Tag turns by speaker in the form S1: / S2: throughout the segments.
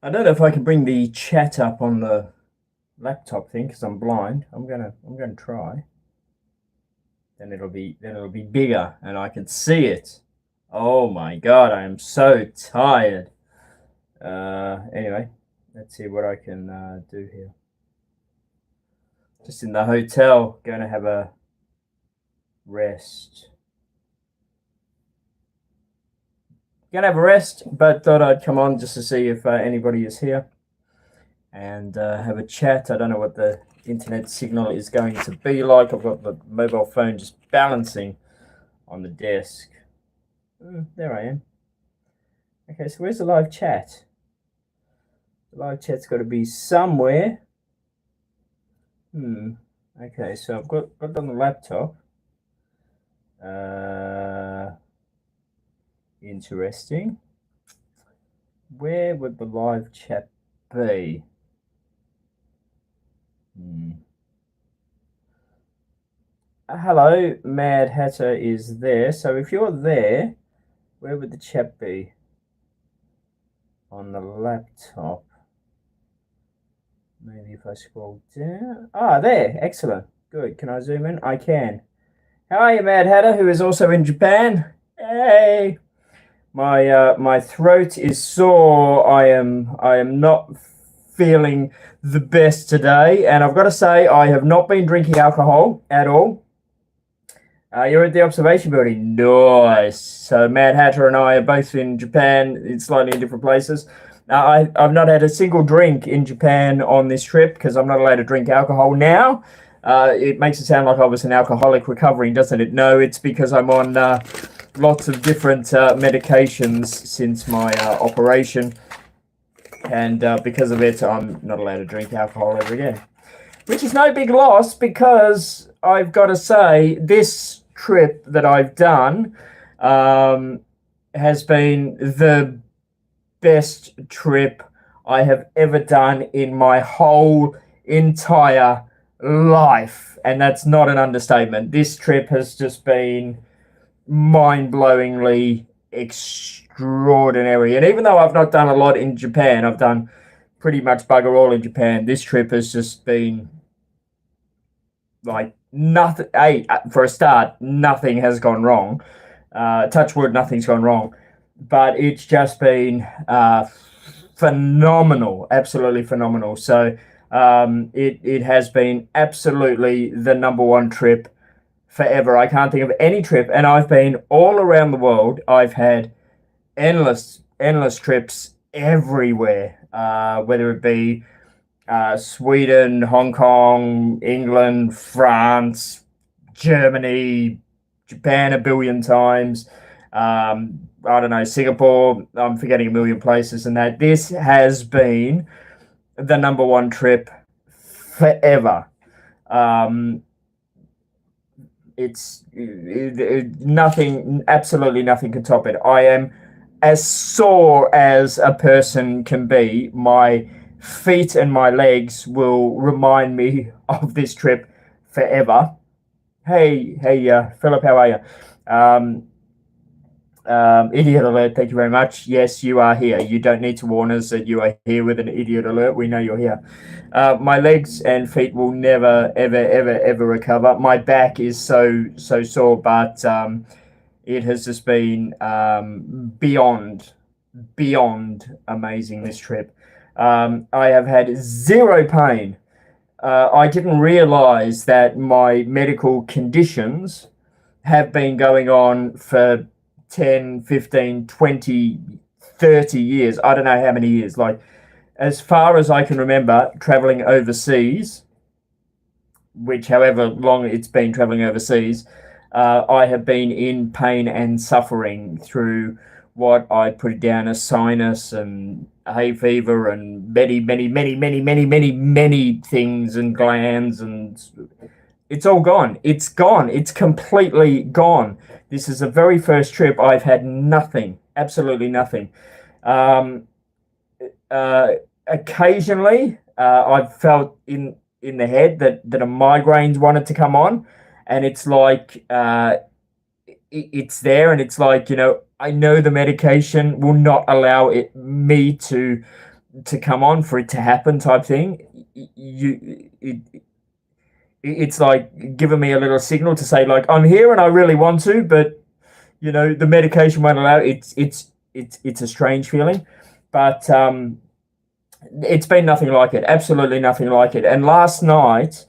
S1: I don't know if I can bring the chat up on the laptop thing because I'm blind. I'm gonna try. Then it'll be bigger and I can see it. Oh my god, I am so tired. Anyway, let's see what I can do here. Just in the hotel, going to have a rest. Gonna have a rest, but thought I'd come on just to see if anybody is here and have a chat. I don't know what the internet signal is going to be like. I've got the mobile phone just balancing on the desk. There I am. Okay, so where's the live chat? The live chat's got to be somewhere. Okay, so I've got it on the laptop. Interesting. Where would the live chat be? Hello, Mad Hatter is there. So if you're there, where would the chat be? On the laptop. Maybe if I scroll down. Ah, there. Excellent. Good. Can I zoom in? I can. How are you, Mad Hatter, who is also in Japan? Hey. My throat is sore. I am not feeling the best today, and I've got to say I have not been drinking alcohol at all. You're at the observation building. Nice. So Mad Hatter and I are both in Japan, in slightly different places. I've not had a single drink in Japan on this trip because I'm not allowed to drink alcohol now. It makes it sound like I was an alcoholic recovering, doesn't it? No, it's because I'm on lots of different medications since my operation. And because of it, I'm not allowed to drink alcohol ever again. Which is no big loss because I've got to say, this trip that I've done has been the best trip I have ever done in my whole entire life. And that's not an understatement. This trip has just been mind-blowingly extraordinary. And even though I've not done a lot in Japan, I've done pretty much bugger all in Japan, this trip has just been like nothing. For a start, nothing has gone wrong. Touch wood, nothing's gone wrong. But it's just been phenomenal, absolutely phenomenal. So it has been absolutely the number one trip forever. I can't think of any trip, and I've been all around the world. I've had endless trips everywhere, whether it be Sweden, Hong Kong, England, France, Germany, Japan a billion times. I don't know, Singapore. I'm forgetting a million places, and that this has been the number one trip forever. It's nothing, absolutely nothing can top it. I am as sore as a person can be. My feet and my legs will remind me of this trip forever. Hey, Philip, how are you? Idiot alert, thank you very much. Yes, you are here. You don't need to warn us that you are here with an idiot alert. We know you're here. My legs and feet will never, ever recover. My back is so sore, but it has just been beyond amazing, this trip. I have had zero pain. I didn't realize that my medical conditions have been going on for 10, 15, 20, 30 years. I don't know how many years. Like, as far as I can remember, traveling overseas, which however long it's been traveling overseas, I have been in pain and suffering through what I put down as sinus and hay fever and many things and glands, and it's all gone. It's gone. It's completely gone. This is the very first trip I've had nothing, absolutely nothing. Occasionally, I've felt in the head that a migraine's wanted to come on, and it's like it's there, and it's like, I know the medication will not allow me to to come on, for it to happen, type thing. It's like giving me a little signal to say, like, I'm here and I really want to, but the medication won't allow it. It's a strange feeling, but it's been nothing like it. Absolutely nothing like it. And last night,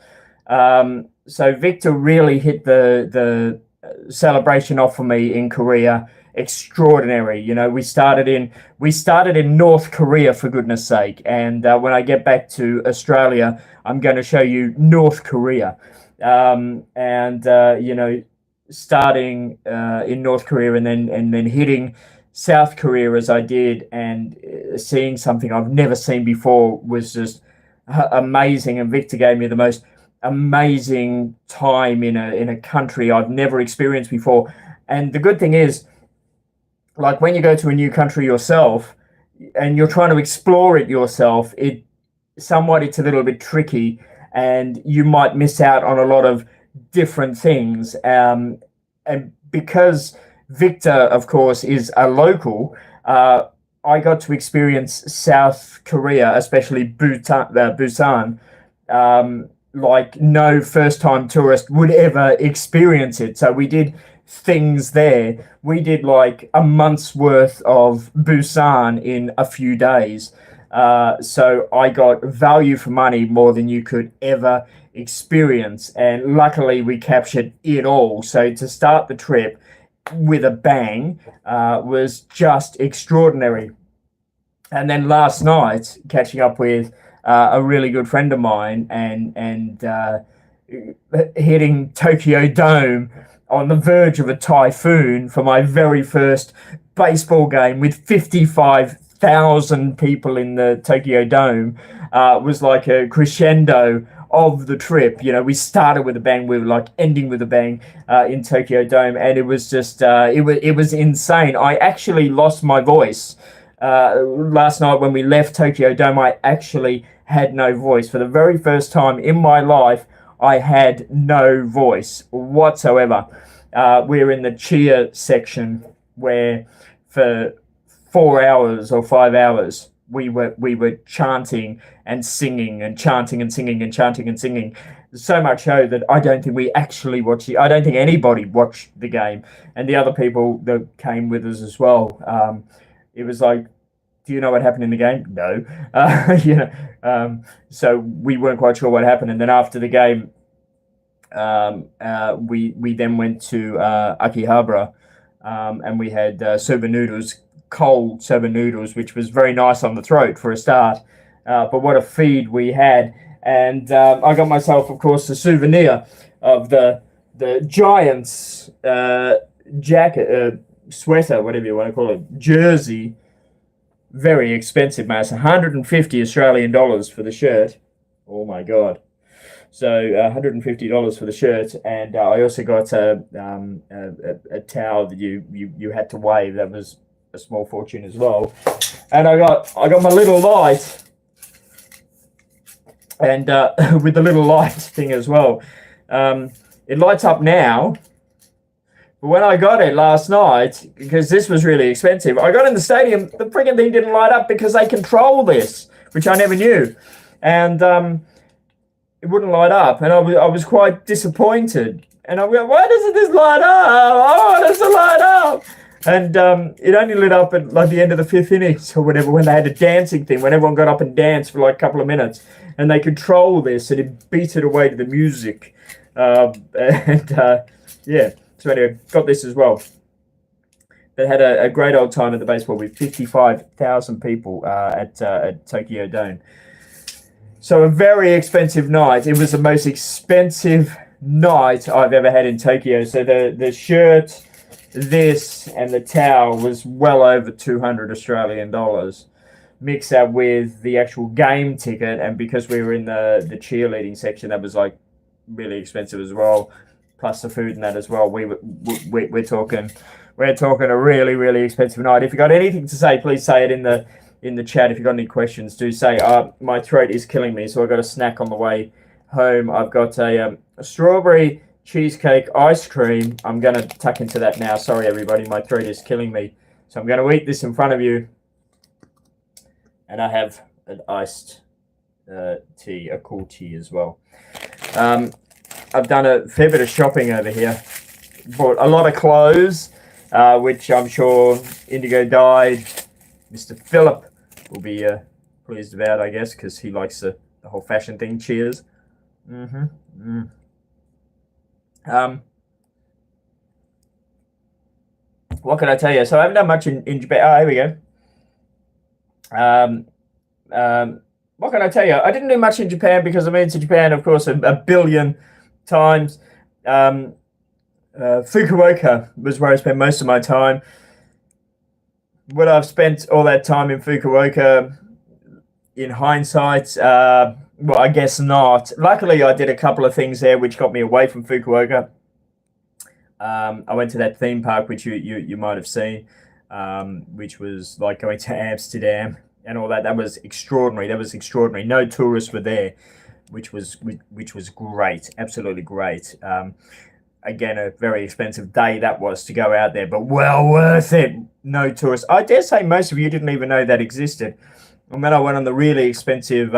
S1: so Victor really hit the celebration off for me in Korea. Extraordinary. We started in North Korea, for goodness sake. And when I get back to Australia, I'm going to show you North Korea. Starting in North Korea and then hitting South Korea as I did, and seeing something I've never seen before was just amazing. And Victor gave me the most amazing time in a country I've never experienced before. And the good thing is, like, when you go to a new country yourself and you're trying to explore it yourself, it's a little bit tricky, and you might miss out on a lot of different things. And because Victor, of course, is a local, I got to experience South Korea, especially Busan, like no first-time tourist would ever experience it. So we did things there. We did like a month's worth of Busan in a few days. So I got value for money more than you could ever experience. And luckily we captured it all. So to start the trip with a bang was just extraordinary. And then last night, catching up with a really good friend of mine and hitting Tokyo Dome on the verge of a typhoon for my very first baseball game with 55,000 people in the Tokyo Dome was like a crescendo of the trip. We started with a bang, we were like ending with a bang in Tokyo Dome, and it was just it was insane. I actually lost my voice last night when we left Tokyo Dome. I actually had no voice for the very first time in my life. I had no voice whatsoever. We're in the cheer section where for 4 hours or 5 hours we were chanting and singing and chanting and singing and chanting and singing. So much so that I don't think we actually watched I don't think anybody watched the game. And the other people that came with us as well, it was like, do you know what happened in the game? No. So we weren't quite sure what happened. And then after the game, we then went to Akihabara, and we had soba noodles, cold soba noodles, which was very nice on the throat for a start. But what a feed we had. And I got myself, of course, a souvenir of the Giants jacket, sweater, whatever you want to call it, jersey. Very expensive, man. It's 150 Australian dollars for the shirt. Oh my God. So $150 for the shirt, and I also got a towel that you had to wave. That was a small fortune as well. And I got my little light, and with the little light thing as well. It lights up now. But when I got it last night, because this was really expensive, I got in the stadium, the friggin' thing didn't light up because they control this, which I never knew. And it wouldn't light up, and I was quite disappointed. And I went, why doesn't this light up? Oh, it doesn't light up. And it only lit up at like the end of the fifth innings or whatever, when they had a dancing thing, when everyone got up and danced for like a couple of minutes. And they control this, and it beat it away to the music. Yeah. So anyway, got this as well. They had a great old time at the baseball with 55,000 people at Tokyo Dome. So a very expensive night. It was the most expensive night I've ever had in Tokyo. So the shirt, this, and the towel was well over 200 Australian dollars. Mix that with the actual game ticket, and because we were in the cheerleading section, that was like really expensive as well. Plus the food and that as well. We're talking a really, really expensive night. If you got anything to say, please say it in the chat. If you got any questions, do say. My throat is killing me, so I got a snack on the way home. I've got a strawberry cheesecake ice cream. I'm gonna tuck into that now. Sorry everybody, my throat is killing me. So I'm gonna eat this in front of you. And I have an iced tea, a cool tea as well. I've done a fair bit of shopping over here. Bought a lot of clothes, which I'm sure Indigo Dyed Mr. Philip will be pleased about, I guess, because he likes the whole fashion thing. Cheers. What can I tell you? So I haven't done much in Japan. Oh, here we go. What can I tell you? I didn't do much in Japan because I've been to Japan, of course, a billion times. Fukuoka was where I spent most of my time. Would I've spent all that time in Fukuoka in hindsight? Well, I guess not. Luckily, I did a couple of things there which got me away from Fukuoka. I went to that theme park, which you might have seen, which was like going to Amsterdam and all that. That was extraordinary. No tourists were there, which was great. Absolutely great. Again, a very expensive day that was to go out there, but well worth it. No tourists. I dare say most of you didn't even know that existed. And then I went on the really expensive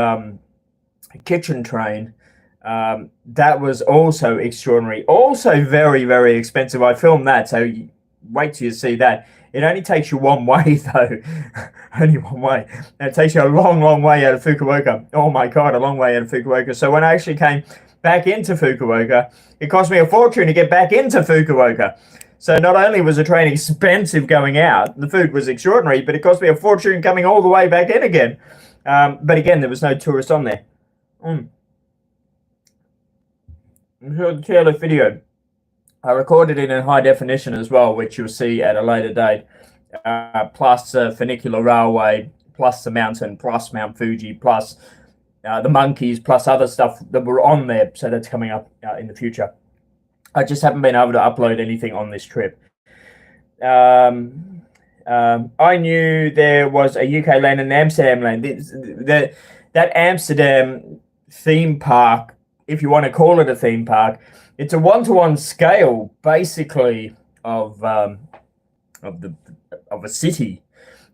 S1: kitchen train. That was also extraordinary. Also very, very expensive. I filmed that, so wait till you see that. It only takes you one way, though. Only one way. And it takes you a long, long way out of Fukuoka. Oh my God, a long way out of Fukuoka. So when I actually came back into Fukuoka, it cost me a fortune to get back into Fukuoka. So not only was the train expensive going out, the food was extraordinary, but it cost me a fortune coming all the way back in again. But again, there was no tourist on there. I'm sure the tail of video. I recorded it in high definition as well, which you'll see at a later date. Plus funicular railway, plus the mountain, plus Mount Fuji, plus the monkeys, plus other stuff that were on there. So that's coming up in the future. I just haven't been able to upload anything on this trip. I knew there was a UK land and an Amsterdam land. That Amsterdam theme park, if you want to call it a theme park, it's a one-to-one scale, basically, of a city.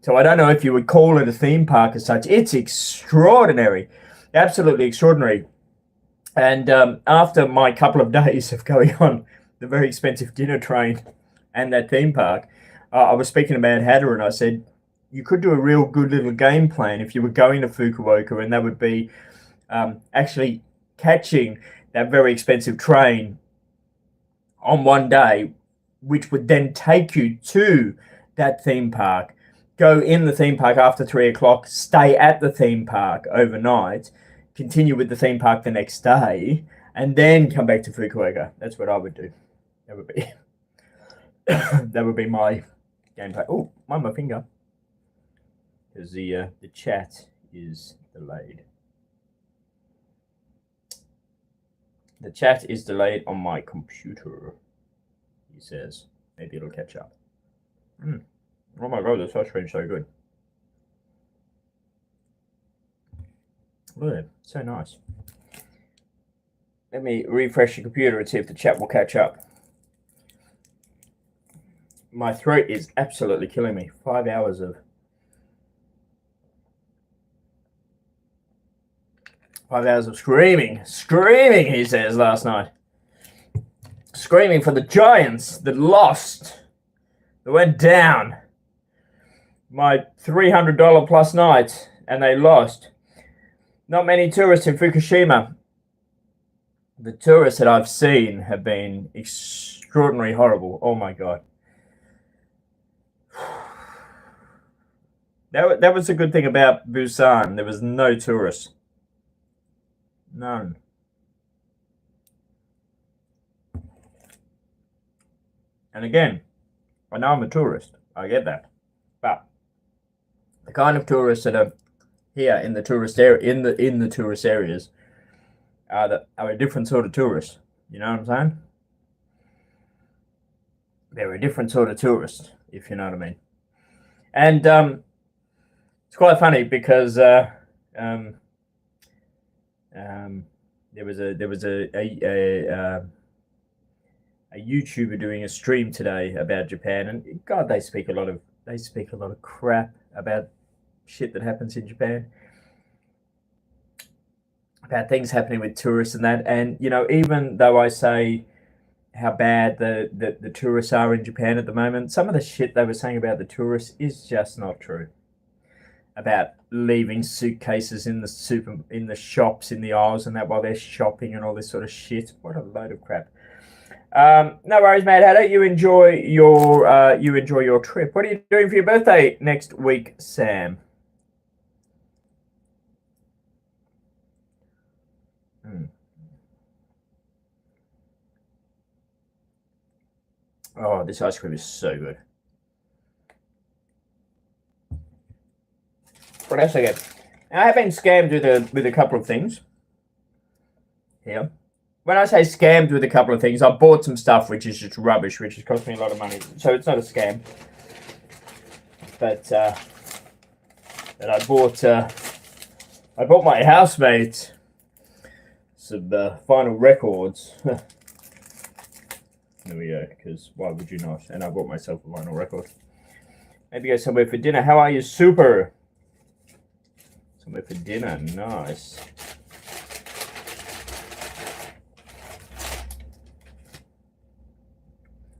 S1: So I don't know if you would call it a theme park as such. It's extraordinary, absolutely extraordinary. And after my couple of days of going on the very expensive dinner train and that theme park, I was speaking to Mad Hatter and I said, you could do a real good little game plan if you were going to Fukuoka, and that would be actually catching that very expensive train on one day, which would then take you to that theme park, go in the theme park after 3 o'clock, stay at the theme park overnight, continue with the theme park the next day, and then come back to Fukuoka. That's what I would do. That would be that would be my gameplay. Oh, mind my finger, because the chat is delayed. The chat is delayed on my computer, he says. Maybe it'll catch up. Oh my God, this ice cream's so good. Look at it, so nice. Let me refresh the computer and see if the chat will catch up. My throat is absolutely killing me. 5 hours of screaming, he says, last night. Screaming for the Giants that lost, that went down. My $300 plus night, and they lost. Not many tourists in Fukushima. The tourists that I've seen have been extraordinarily horrible. Oh my God. That was a good thing about Busan. There was no tourists. None. And again, I know I'm a tourist. I get that. But the kind of tourists that are here in the tourist area, in the tourist areas, are a different sort of tourist. You know what I'm saying? They're a different sort of tourist, if you know what I mean. And it's quite funny because there was a YouTuber doing a stream today about Japan, and God, they speak a lot of crap about shit that happens in Japan. about things happening with tourists and that. And you know, even though I say how bad the tourists are in Japan at the moment, some of the shit they were saying about the tourists is just not true. About leaving suitcases in the shops, in the aisles, and that while they're shopping and all this sort of shit. What a load of crap. No worries, mate. How do you enjoy your trip? What are you doing for your birthday next week, Sam? Mm. Oh, this ice cream is so good. What else I get? I have been scammed with a couple of things here. When I say scammed with a couple of things, I bought some stuff which is just rubbish, which has cost me a lot of money. So it's not a scam. But that I bought my housemate some vinyl records. There we go, because why would you not? And I bought myself a vinyl record. Maybe go somewhere for dinner. How are you? Super. Somewhere for dinner. Nice.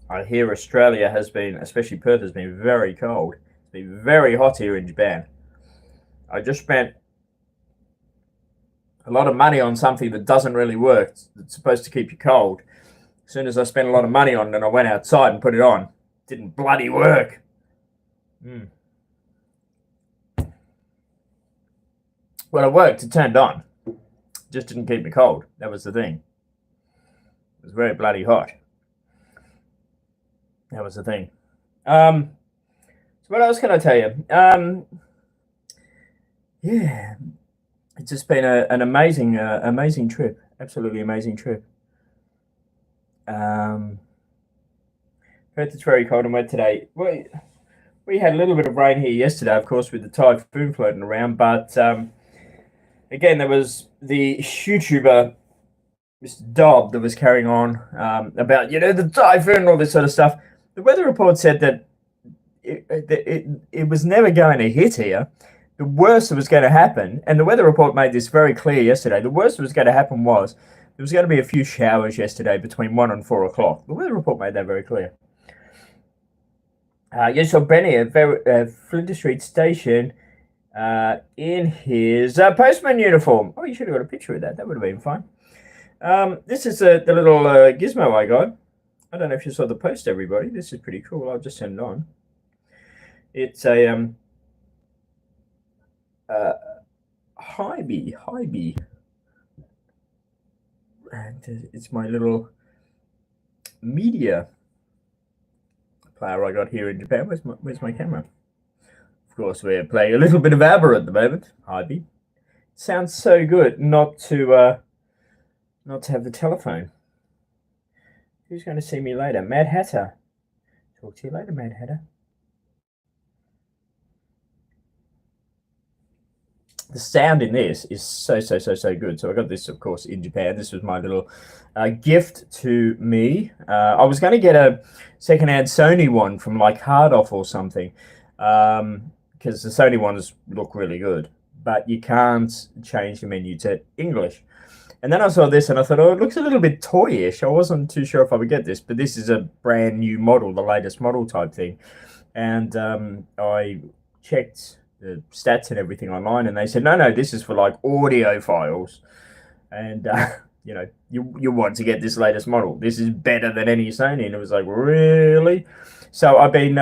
S1: I hear Australia has been, especially Perth, has been very cold. It's been very hot here in Japan. I just spent a lot of money on something that doesn't really work. It's supposed to keep you cold. As soon as I spent a lot of money on it and I went outside and put it on, it didn't bloody work. Mm. Well, it worked. It turned on. It just didn't keep me cold. That was the thing. It was very bloody hot. That was the thing. So what else can I tell you? Yeah, it's just been an amazing trip. Absolutely amazing trip. Perth it's very cold and wet today. We had a little bit of rain here yesterday, of course, with the typhoon floating around. But again, there was the YouTuber Mr. Dobb that was carrying on about the typhoon and all this sort of stuff. The weather report said that it was never going to hit here. The worst that was going to happen, and the weather report made this very clear yesterday, the worst that was going to happen was there was going to be a few showers yesterday between 1 and 4 o'clock. The weather report made that very clear. Yes, so Benny at Flinders Street Station in his postman uniform. Oh, you should have got a picture of that. That would have been fine. This is the little gizmo I got. I don't know if you saw the post, everybody. This is pretty cool. I'll just send it on. It's a Hybe, and it's my little media player I got here in Japan. Where's my camera? Of course, we're playing a little bit of ABBA at the moment. Hybe. Sounds so good not to have the telephone. Who's going to see me later? Mad Hatter. Talk to you later, Mad Hatter. The sound in this is so good. So I got this, of course, in Japan. This was my little gift to me. I was going to get a secondhand Sony one from like Hard Off or something, because the Sony ones look really good, but you can't change the menu to English. And then I saw this and I thought, oh, it looks a little bit toyish. I wasn't too sure if I would get this, but this is a brand new model, the latest model type thing. And I checked the stats and everything online, and they said, no, this is for like audio files. And, you want to get this latest model. This is better than any Sony. And it was like, really? So I've been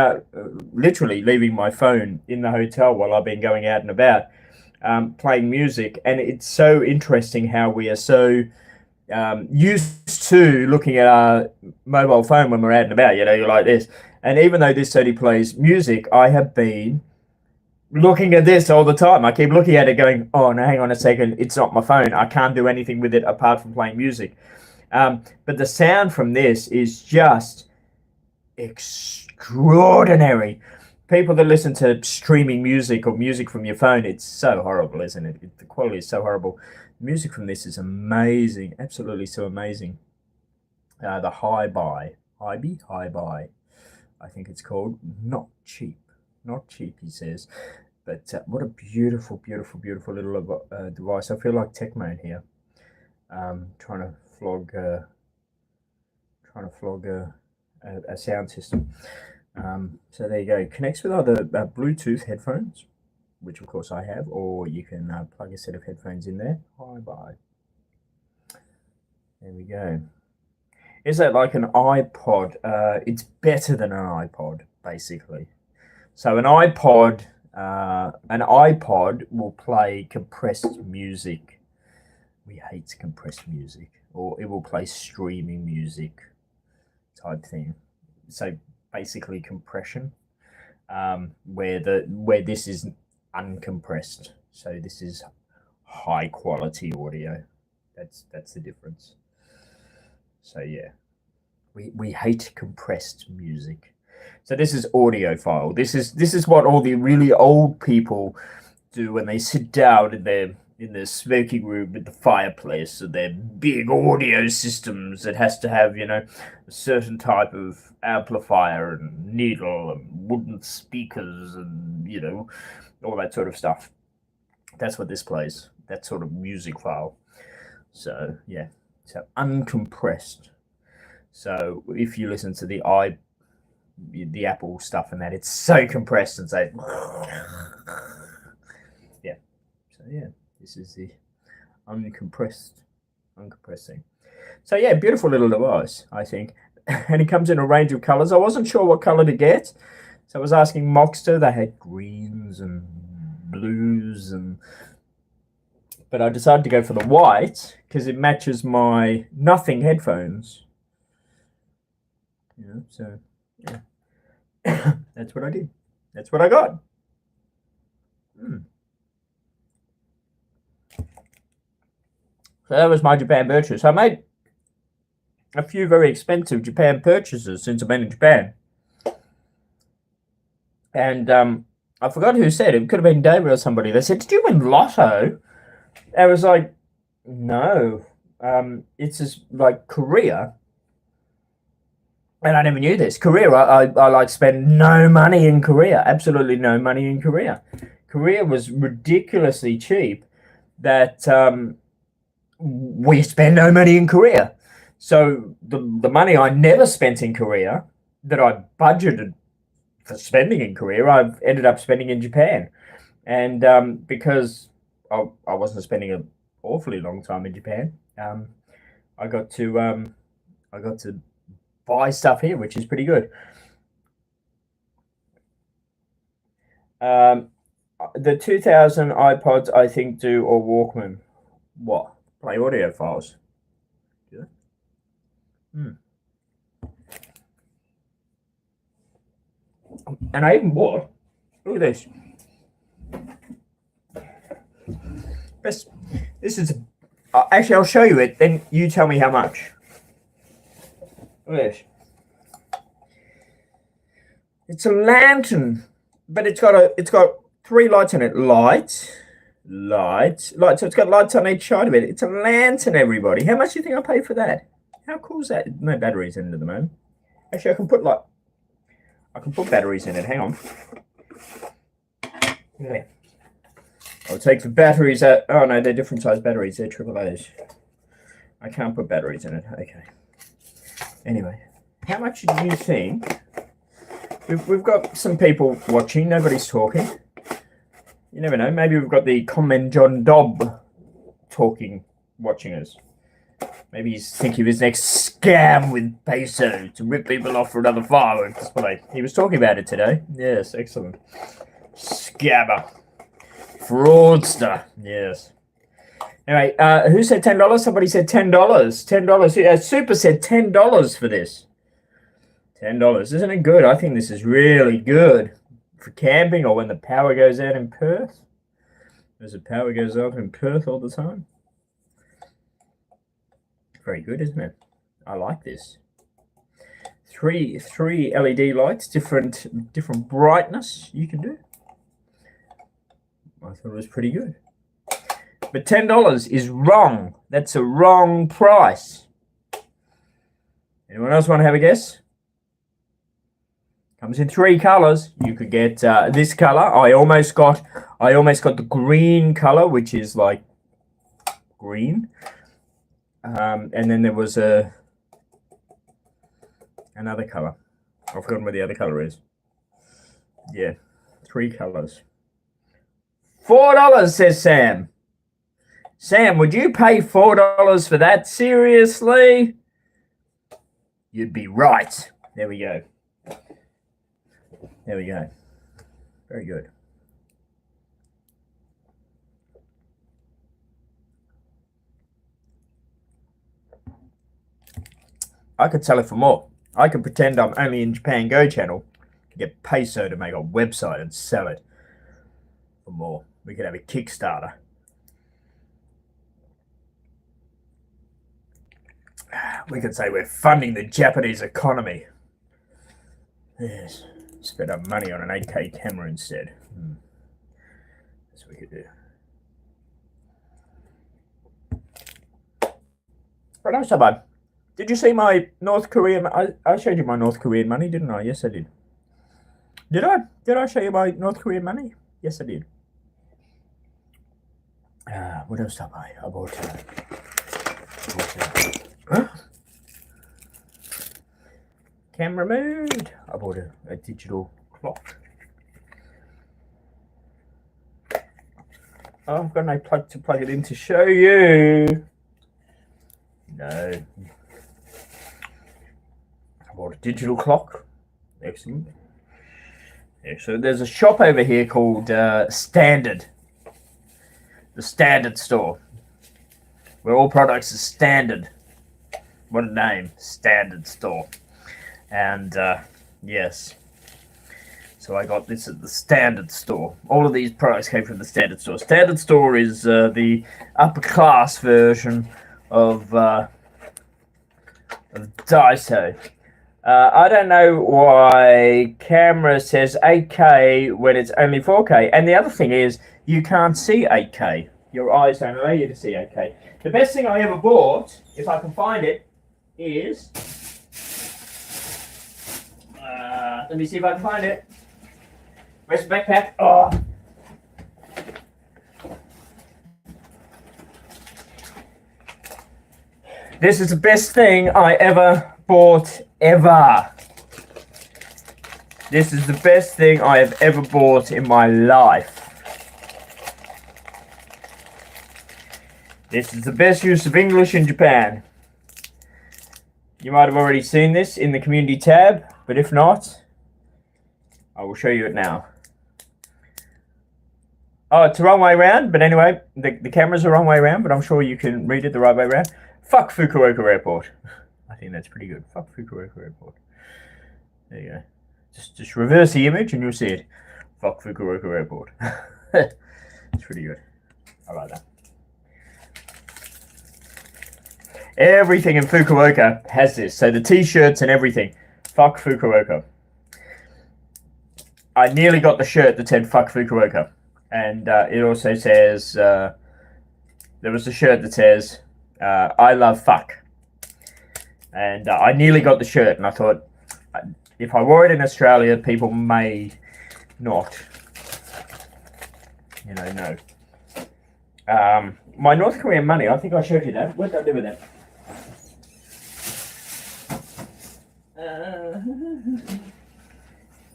S1: literally leaving my phone in the hotel while I've been going out and about. Playing music, and it's so interesting how we are so used to looking at our mobile phone when we're out and about. You're like this, and even though this only plays music, I have been looking at this all the time. I keep looking at it, going, "Oh, no, hang on a second, it's not my phone. I can't do anything with it apart from playing music." But the sound from this is just extraordinary. People that listen to streaming music or music from your phone, it's so horrible, isn't it? The quality is so horrible. Music from this is amazing, absolutely so amazing. The Hybe, I think it's called. Not cheap, he says. But what a beautiful little device. I feel like Tech Mode here. trying to flog a sound system. So there you go. Connects with either Bluetooth headphones, which of course I have, or you can plug a set of headphones in there. Bye. There we go. Is that like an iPod? It's better than an iPod, basically. So an iPod will play compressed music. We hate compressed music, or it will play streaming music type thing. So basically compression, where this is uncompressed. So this is high quality audio. That's the difference. So yeah, we hate compressed music. So this is audiophile. This is what all the really old people do when they sit down in their smoking room with the fireplace and their big audio systems that has to have, a certain type of amplifier and needle and wooden speakers and, all that sort of stuff. That's what this plays, that sort of music file. So, yeah, so uncompressed. So if you listen to the Apple stuff and that, it's so compressed and so, yeah. So, yeah. This is the uncompressed thing. So yeah, beautiful little device, I think. And it comes in a range of colors. I wasn't sure what color to get. So I was asking Moxter. They had greens and blues, but I decided to go for the white because it matches my nothing headphones. So yeah. That's what I did. That's what I got. So that was my Japan purchase. I made a few very expensive Japan purchases since I've been in Japan. And I forgot who said it. Could have been David or somebody. They said, "Did you win Lotto?" I was like, "No. It's just like Korea." And I never knew this. Korea, I like spend no money in Korea. Absolutely no money in Korea. Korea was ridiculously cheap that... we spend no money in Korea. So the money I never spent in Korea that I budgeted for spending in Korea, I've ended up spending in Japan. And because I wasn't spending an awfully long time in Japan, I got to buy stuff here, which is pretty good. The 2000 iPods, I think, do, or Walkman. What? Play audio files. Yeah. And I even bought, look at this. This is, actually I'll show you it, then you tell me how much. Look at this. It's a lantern, but it's got 3 lights in it. Light. So it's got lights on each side of it. It's a lantern, everybody. How much do you think I paid for that? How cool is that? No batteries in it at the moment. Actually, I can put batteries in it. Hang on. Yeah. I'll take the batteries out. Oh no, they're different size batteries. They're AAA's. I can't put batteries in it. Okay. Anyway, how much do you think? We've got some people watching. Nobody's talking. You never know. Maybe we've got the Common John Dobb watching us. Maybe he's thinking of his next scam with peso to rip people off for another firework display. He was talking about it today. Yes, excellent. Scammer. Fraudster. Yes. Anyway, who said $10? Somebody said $10. $10. Super said $10 for this. $10. Isn't it good? I think this is really good for camping or when the power goes out in Perth. As the power goes out in Perth all the time. Very good, isn't it? I like this. Three LED lights, different brightness you can do. I thought it was pretty good. But $10 is wrong. That's a wrong price. Anyone else want to have a guess? Comes in 3 colors. You could get this color. I almost got the green color, which is like green. And then there was another color. I've forgotten where the other color is. Yeah, 3 colors. $4, says Sam. Sam, would you pay $4 for that? Seriously? You'd be right. There we go. There we go. Very good. I could sell it for more. I could pretend I'm only in Japan Go channel, get peso to make a website and sell it for more. We could have a Kickstarter. We could say we're funding the Japanese economy. Yes. Spend our money on an 8K camera instead. That's what we could do. But no, so bad. Did you see my North Korean? I showed you my North Korean money, didn't I? Yes, I did. Did I? Did I show you my North Korean money? Yes, I did. What else did I buy? I bought camera mode. I bought a digital clock. Oh, I've got no plug to plug it in to show you. No. I bought a digital clock. Excellent. Excellent. There's a shop over here called Standard. The Standard store. Where all products are standard. What a name. Standard store. And yes. So I got this at the Standard store. All of these products came from the Standard store. Standard store is the upper class version of Daiso. I don't know why camera says 8K when it's only 4K. And the other thing is, you can't see 8K. Your eyes don't allow you to see 8K. The best thing I ever bought, if I can find it, is... let me see if I can find it. Where's the backpack? Oh. This is the best thing I ever bought, ever. This is the best thing I have ever bought in my life. This is the best use of English in Japan. You might have already seen this in the community tab, but if not, I will show you it now. Oh, it's the wrong way around, but anyway, the camera's the wrong way around, but I'm sure you can read it the right way around. Fuck Fukuoka Airport. I think that's pretty good. Fuck Fukuoka Airport. There you go. Just reverse the image and you'll see it. Fuck Fukuoka Airport. It's pretty good. I like that. Everything in Fukuoka has this. So the t-shirts and everything. Fuck Fukuoka. I nearly got the shirt that said fuck Fukuoka. And it also says, there was a shirt that says, I love fuck. And I nearly got the shirt and I thought, if I wore it in Australia, people may not, know. My North Korean money, I think I showed you that. What did I do with that?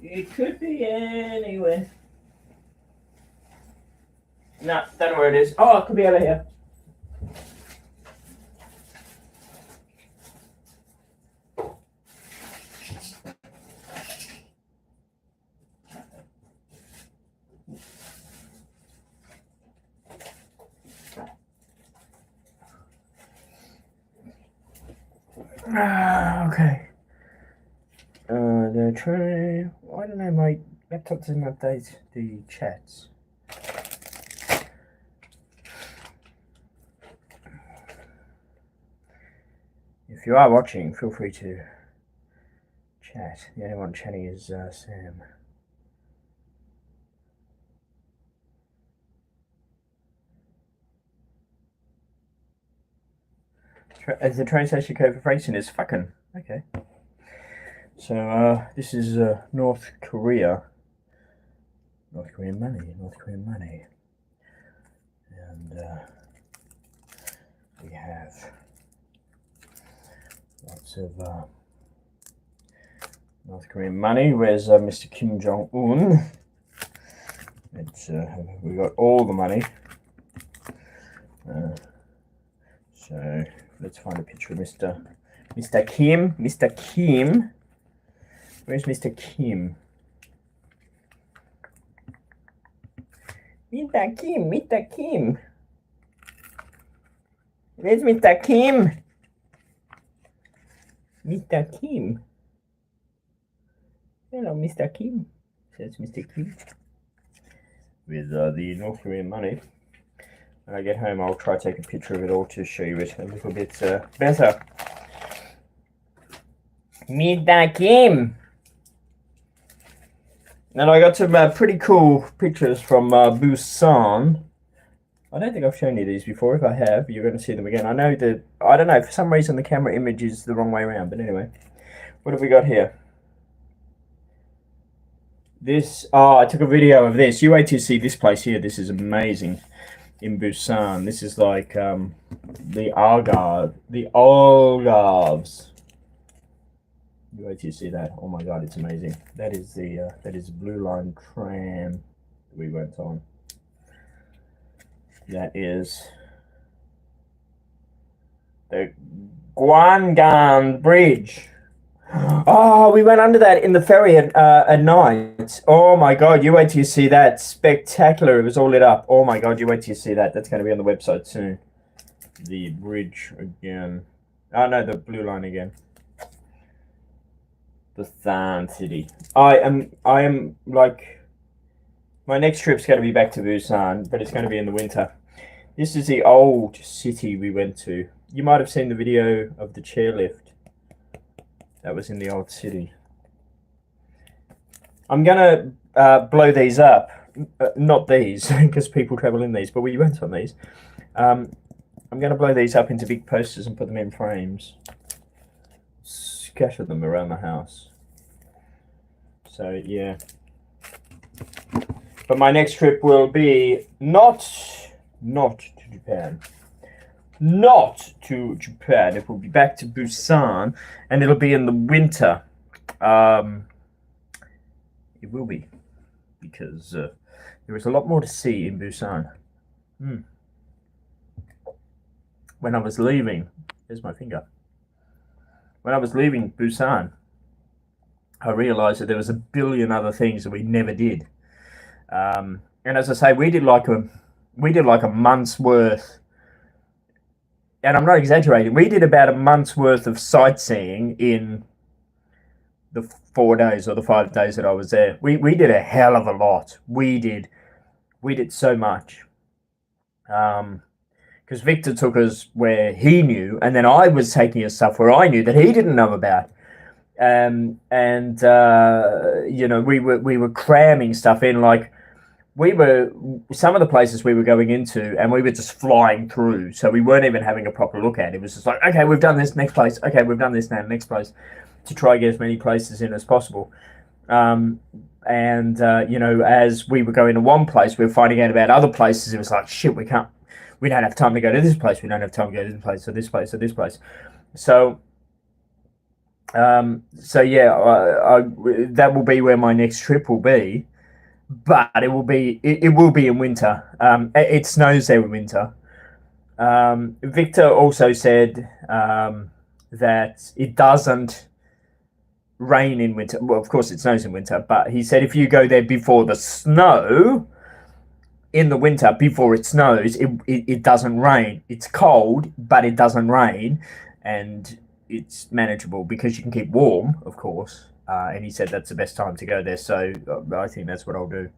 S1: It could be anywhere. No, don't know where it is. Oh, it could be over here. Okay. The tray. I don't know, my laptop doesn't update the chats. If you are watching, feel free to chat. The only one chatting is Sam. As the train station code for Frankston is fucking. Okay. So this is North Korea. North Korean money. North Korean money. And we have Lots of North Korean money. Where's Mr. Kim Jong-un? We got all the money. So let's find a picture of Mr. Kim. Mr. Kim. Where's Mr. Kim? Mr. Kim. Mr. Kim. Where's Mr. Kim? Mr. Kim. Hello, Mr. Kim. Says Mr. Kim. With the North Korean money. When I get home, I'll try to take a picture of it all to show you it a little bit better. Mr. Kim. And I got some pretty cool pictures from Busan. I don't think I've shown you these before. If I have, you're going to see them again. I know that, I don't know, for some reason the camera image is the wrong way around. But anyway, what have we got here? This, I took a video of this. You wait to see this place here. This is amazing. In Busan. This is like the Algarves. You wait till you see that. Oh my god, it's amazing. That is the Blue Line tram we went on. That is the Guangan Bridge. Oh, we went under that in the ferry at night. Oh my god, you wait till you see that. Spectacular. It was all lit up. Oh my god, you wait till you see that. That's going to be on the website soon. The bridge again. Oh no, the Blue Line again. Busan City. I am like, my next trip's going to be back to Busan, but it's going to be in the winter. This is the old city we went to. You might have seen the video of the chairlift. That was in the old city. I'm going to blow these up. Not these, because people travel in these, but we went on these. I'm going to blow these up into big posters and put them in frames. Scatter them around the house. So, yeah. But my next trip will be not to Japan. Not to Japan. It will be back to Busan, and it'll be in the winter. It will be, because there is a lot more to see in Busan. When I was leaving, there's my finger. When I was leaving Busan, I realized that there was a billion other things that we never did. And as I say, we did like a month's worth. And I'm not exaggerating. We did about a month's worth of sightseeing in the 4 days or the 5 days that I was there. We did a hell of a lot. We did so much. Because Victor took us where he knew, and then I was taking us stuff where I knew that he didn't know about. You know, we were cramming stuff in. Like, some of the places we were going into, and we were just flying through, so we weren't even having a proper look at it. It was just like, okay, we've done this, next place. Okay, we've done this now, next place, to try and get as many places in as possible. You know, as we were going to one place, we were finding out about other places. It was like, shit, we don't have time to go to this place. We don't have time to go to this place, or this place, or this place. So yeah, that will be where my next trip will be. But it will be in winter. It snows there in winter. Victor also said that it doesn't rain in winter. Well, of course it snows in winter, but he said if you go there before the snow, in the winter, before it snows, it doesn't rain. It's cold, but it doesn't rain, and it's manageable because you can keep warm, of course. And he said that's the best time to go there, so I think that's what I'll do.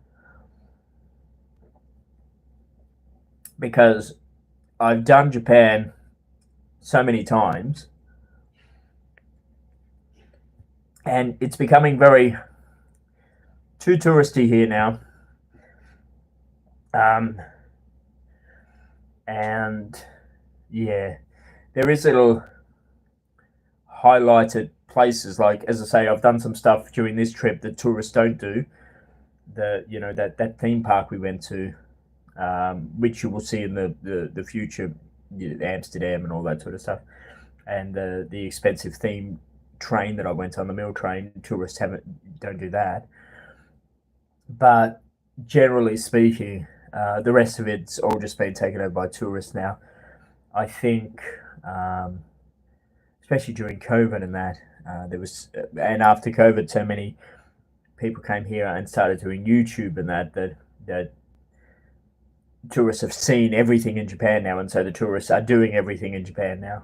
S1: Because I've done Japan so many times, and it's becoming too touristy here now. And yeah, there is little highlighted places, like, as I say, I've done some stuff during this trip that tourists don't do. That theme park we went to, which you will see in the future, Amsterdam and all that sort of stuff. and the expensive theme train that I went on, the meal train. Tourists don't do that. But generally speaking, the rest of it's all just been taken over by tourists now. I think, especially during COVID and that, there was, and after COVID, so many people came here and started doing YouTube and that tourists have seen everything in Japan now, and so the tourists are doing everything in Japan now.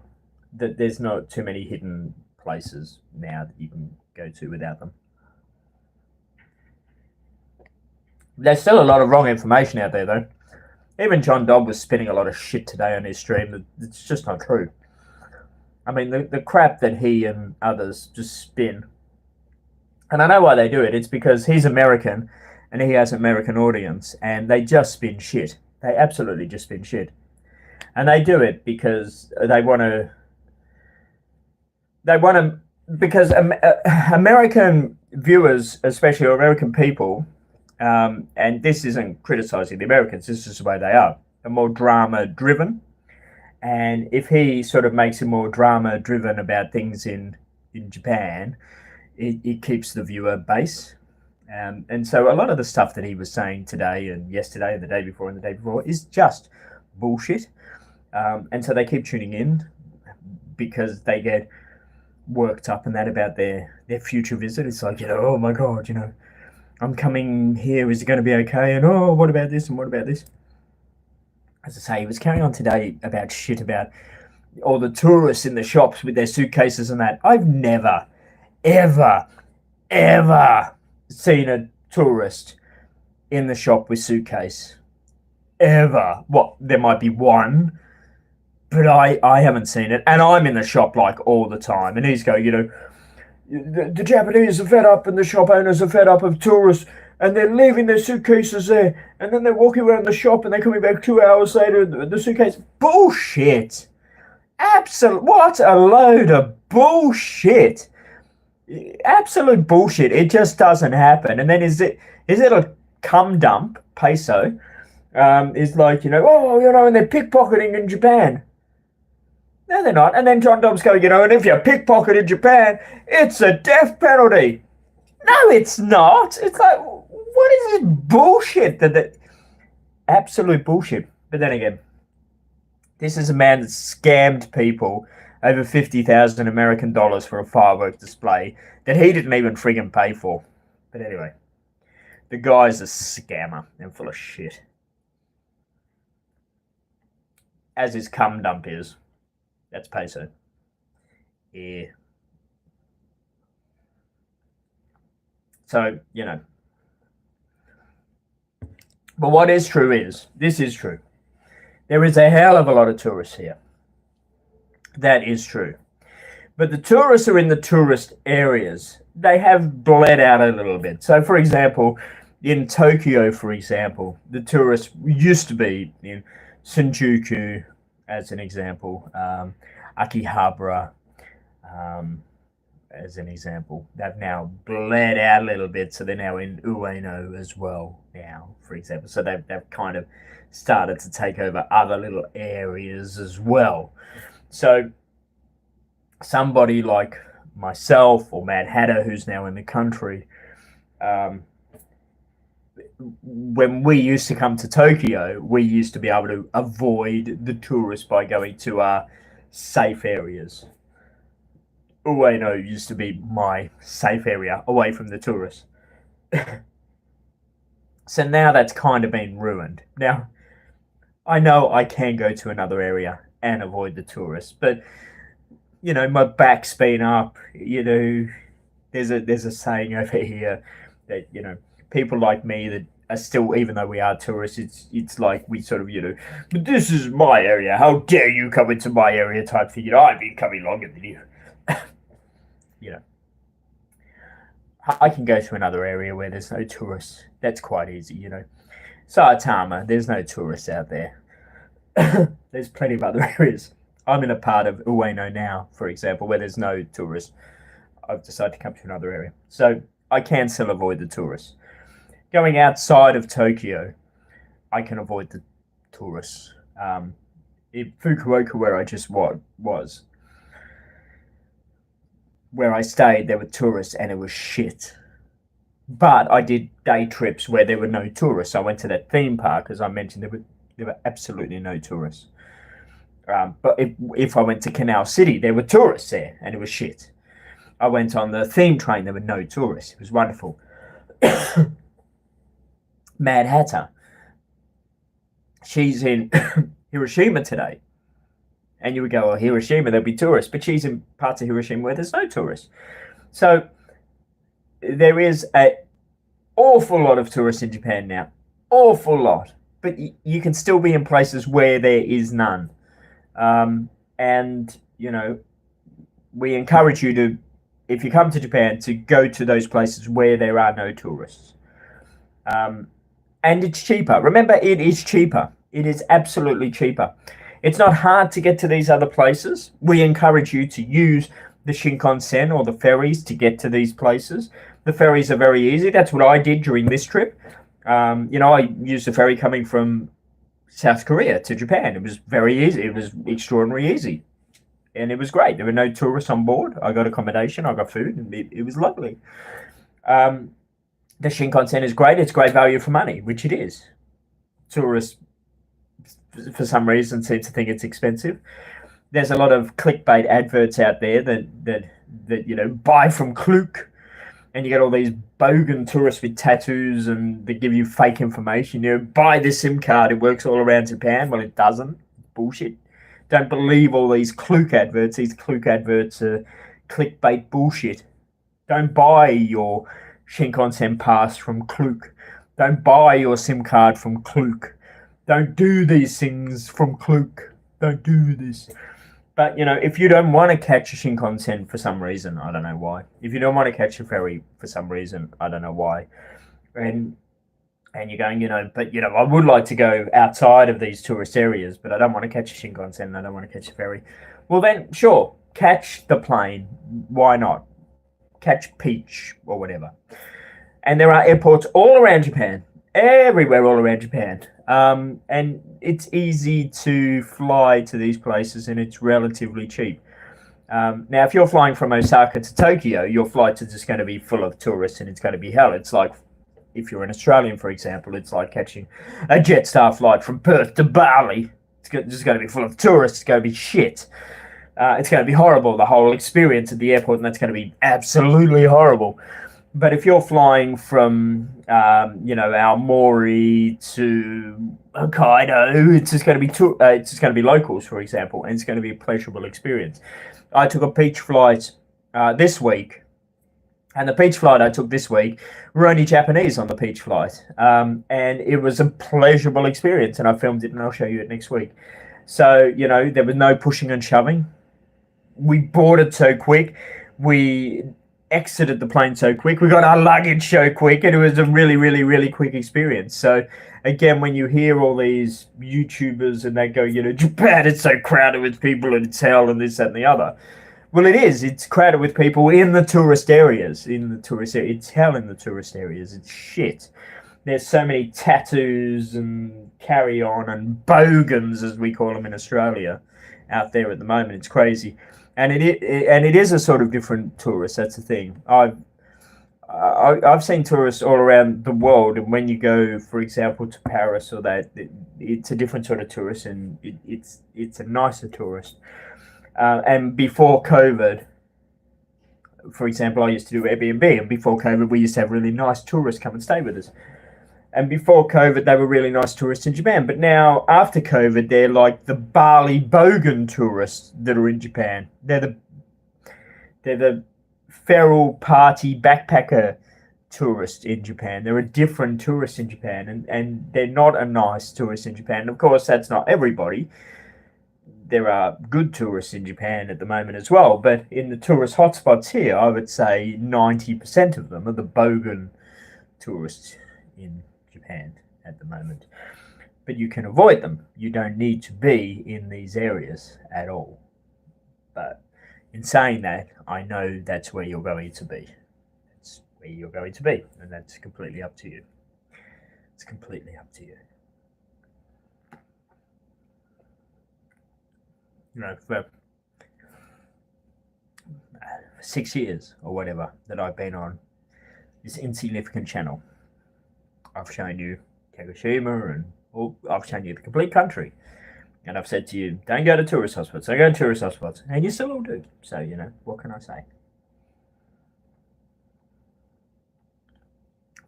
S1: That there's not too many hidden places now that you can go to without them. There's still a lot of wrong information out there, though. Even John Dobb was spinning a lot of shit today on his stream. It's just not true. I mean, the crap that he and others just spin. And I know why they do it. It's because he's American and he has an American audience, and they just spin shit. They absolutely just spin shit. And they do it because they want to. Because American viewers, especially American people, and this isn't criticizing the Americans, this is the way they are more drama driven. And if he sort of makes it more drama driven about things in Japan, it keeps the viewer base. And so a lot of the stuff that he was saying today and yesterday and the day before and the day before is just bullshit. And so they keep tuning in because they get worked up and that about their future visit. It's like, oh my God, I'm coming here. Is it going to be okay? And oh, what about this and what about this? As I say, he was carrying on today about shit about all the tourists in the shops with their suitcases and that. I've never, ever, ever seen a tourist in the shop with suitcase. Ever. Well, there might be one, but I haven't seen it. And I'm in the shop like all the time. And he's going, the Japanese are fed up and the shop owners are fed up of tourists and they're leaving their suitcases there. And then they're walking around the shop and they're coming back 2 hours later. The suitcase. Bullshit. Absolute. What a load of bullshit. Absolute bullshit. It just doesn't happen. And then is it a cum dump, peso? Is like, and they're pickpocketing in Japan. No, they're not. And then John Dobbs going, and if you pickpocket in Japan, it's a death penalty. No, it's not. It's like, what is this bullshit? Absolute bullshit. But then again, this is a man that scammed people over 50,000 American dollars for a firework display that he didn't even friggin' pay for. But anyway, the guy's a scammer and full of shit. As his cum dump is. That's peso. Yeah. So, But what is true is, this is true. There is a hell of a lot of tourists here. That is true. But the tourists are in the tourist areas. They have bled out a little bit. So, for example, in Tokyo, the tourists used to be in Shinjuku, as an example, Akihabara, as an example. They've now bled out a little bit, so they're now in Ueno as well now, for example. So they've kind of started to take over other little areas as well. So somebody like myself or Mad Hatter, who's now in the country, when we used to come to Tokyo, we used to be able to avoid the tourists by going to our safe areas. Ueno used to be my safe area away from the tourists. So now that's kind of been ruined. Now, I know I can go to another area and avoid the tourists, but my back's been up. There's a saying over here that people like me that are still, even though we are tourists, it's like we sort of but this is my area. How dare you come into my area? Type thing. I've been coming longer than you. I can go to another area where there's no tourists. That's quite easy, Saitama, there's no tourists out there. There's plenty of other areas. I'm in a part of Ueno now, for example, where there's no tourists. I've decided to come to another area. So I can still avoid the tourists. Going outside of Tokyo, I can avoid the tourists. In Fukuoka, where I just was, where I stayed, there were tourists and it was shit. But I did day trips where there were no tourists. I went to that theme park, as I mentioned, there were absolutely no tourists. But if I went to Canal City, there were tourists there and it was shit. I went on the theme train, there were no tourists. It was wonderful. Mad Hatter, she's in Hiroshima today. And you would go, oh, Hiroshima, there'll be tourists. But she's in parts of Hiroshima where there's no tourists. So there is an awful lot of tourists in Japan now. Awful lot. But you can still be in places where there is none. And, you know, we encourage you to, if you come to Japan, to go to those places where there are no tourists. And it's cheaper. Remember, it is cheaper. It is absolutely cheaper. It's not hard to get to these other places. We encourage you to use the Shinkansen or the ferries to get to these places. The ferries are very easy. That's what I did during this trip. You know, I used a ferry coming from South Korea to Japan. It was very easy. It was extraordinarily easy. And it was great. There were no tourists on board. I got accommodation. I got food. And it was lovely. The Shinkansen is great. It's great value for money, which it is. Tourists, for some reason, seem to think it's expensive. There's a lot of clickbait adverts out there that you know, buy from Klook, and you get all these bogan tourists with tattoos, and they give you fake information. You know, buy this SIM card, it works all around Japan. Well, it doesn't. Bullshit. Don't believe all these Klook adverts. These Klook adverts are clickbait bullshit. Don't buy your Shinkansen pass from Klook. Don't buy your SIM card from Klook. Don't do these things from Klook. Don't do this. But, you know, if you don't want to catch a Shinkansen for some reason, I don't know why. If you don't want to catch a ferry for some reason, I don't know why. And you're going, you know, but, you know, I would like to go outside of these tourist areas, but I don't want to catch a Shinkansen and I don't want to catch a ferry. Well, then, sure, catch the plane. Why not? Catch Peach or whatever. And there are airports all around Japan. Everywhere all around Japan. And it's easy to fly to these places and it's relatively cheap. Now, if you're flying from Osaka to Tokyo, your flights are just going to be full of tourists and it's going to be hell. It's like, if you're an Australian, for example, it's like catching a Jetstar flight from Perth to Bali. It's just going to be full of tourists. It's going to be shit. It's going to be horrible, the whole experience at the airport, and that's going to be absolutely horrible. But if you're flying from, you know, Aomori to Hokkaido, it's just going to be locals, for example, and it's going to be a pleasurable experience. I took a Peach flight this week, and the Peach flight I took this week were only Japanese on the Peach flight, and it was a pleasurable experience. And I filmed it, and I'll show you it next week. So, you know, there was no pushing and shoving. We boarded so quick. We exited the plane so quick. We got our luggage so quick, and it was a really, really, really quick experience. So again, when you hear all these YouTubers and they go, you know, Japan is so crowded with people and it's hell and this, that, and the other. Well, it is. It's crowded with people in the tourist areas. It's hell in the tourist areas. It's shit. There's so many tattoos and carry-on and bogans, as we call them in Australia, out there at the moment. It's crazy. And it is a sort of different tourist. That's the thing. I've seen tourists all around the world, and when you go, for example, to Paris or that, it's a different sort of tourist, and it's a nicer tourist. And before COVID, for example, I used to do Airbnb, and before COVID, we used to have really nice tourists come and stay with us. And before COVID, they were really nice tourists in Japan. But now, after COVID, they're like the Bali Bogan tourists that are in Japan. They're the feral party backpacker tourists in Japan. They're a different tourist in Japan, and they're not a nice tourist in Japan. And of course, that's not everybody. There are good tourists in Japan at the moment as well. But in the tourist hotspots here, I would say 90% of them are the Bogan tourists in Japan at the moment. But you can avoid them. You don't need to be in these areas at all. But in saying that, I know that's where you're going to be. That's where you're going to be, and that's completely up to you. It's completely up to you. You know, 6 years or whatever that I've been on this insignificant channel. I've shown you Kagoshima and I've shown you the complete country. And I've said to you, don't go to tourist hotspots, don't go to tourist hotspots. And you still all do. So, you know, what can I say?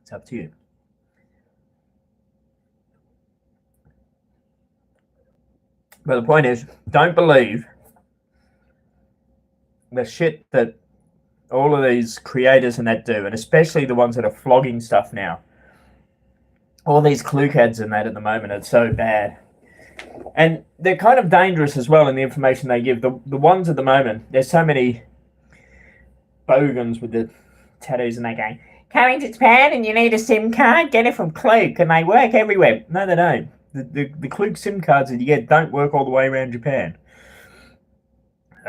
S1: It's up to you. But the point is, don't believe the shit that all of these creators and that do, and especially the ones that are flogging stuff now. All these Klook ads and that at the moment, it's so bad. And they're kind of dangerous as well in the information they give. The ones at the moment, there's so many bogans with the tattoos and they go, coming to Japan and you need a SIM card, get it from Klook and they work everywhere. No, they don't. The Klook SIM cards that you get don't work all the way around Japan.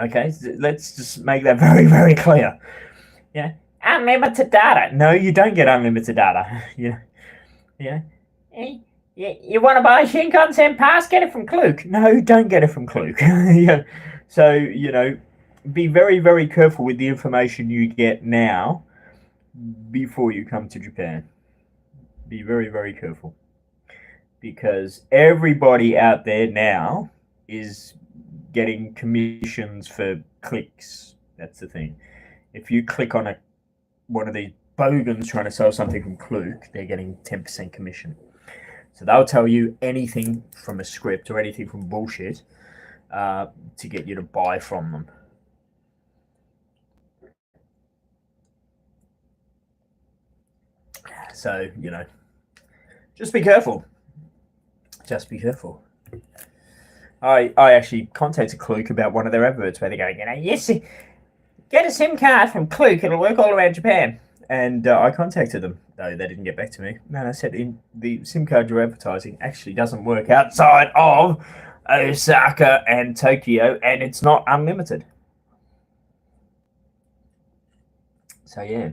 S1: Okay, so let's just make that very, very clear. Yeah, unlimited data. No, you don't get unlimited data. Yeah. You want to buy a Shinkansen pass? Get it from Klook. No, don't get it from Klook. Yeah. So, you know, be very, very careful with the information you get now before you come to Japan. Be very, very careful. Because everybody out there now is getting commissions for clicks. That's the thing. If you click on one of these bogans trying to sell something from Klook, they're getting 10% commission. So they'll tell you anything from a script or anything from bullshit to get you to buy from them. So, you know, just be careful. Just be careful. I actually contacted Klook about one of their adverts where they're going, you know, yes, get a SIM card from Klook, it'll work all around Japan. And I contacted them, though they didn't get back to me. No, I said the SIM card you're advertising actually doesn't work outside of Osaka and Tokyo, and it's not unlimited. So, yeah.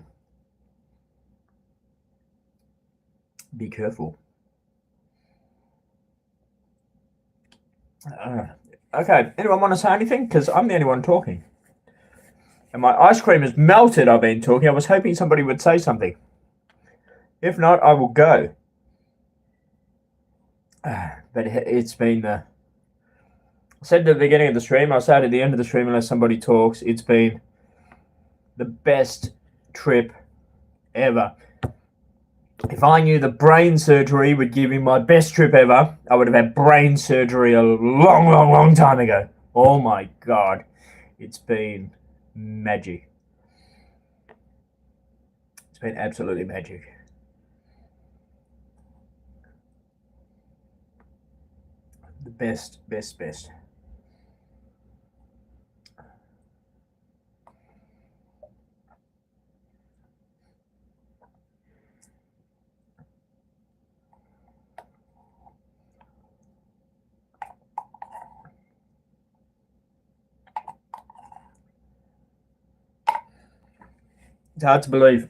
S1: Be careful. Okay, anyone want to say anything? Because I'm the only one talking. And my ice cream is melted, I've been talking. I was hoping somebody would say something. If not, I will go. But it's been... I said at the beginning of the stream, I'll say at the end of the stream unless somebody talks, it's been the best trip ever. If I knew the brain surgery would give me my best trip ever, I would have had brain surgery a long, long, long time ago. Oh my God. It's been magic. It's been absolutely magic. The best. It's hard to believe.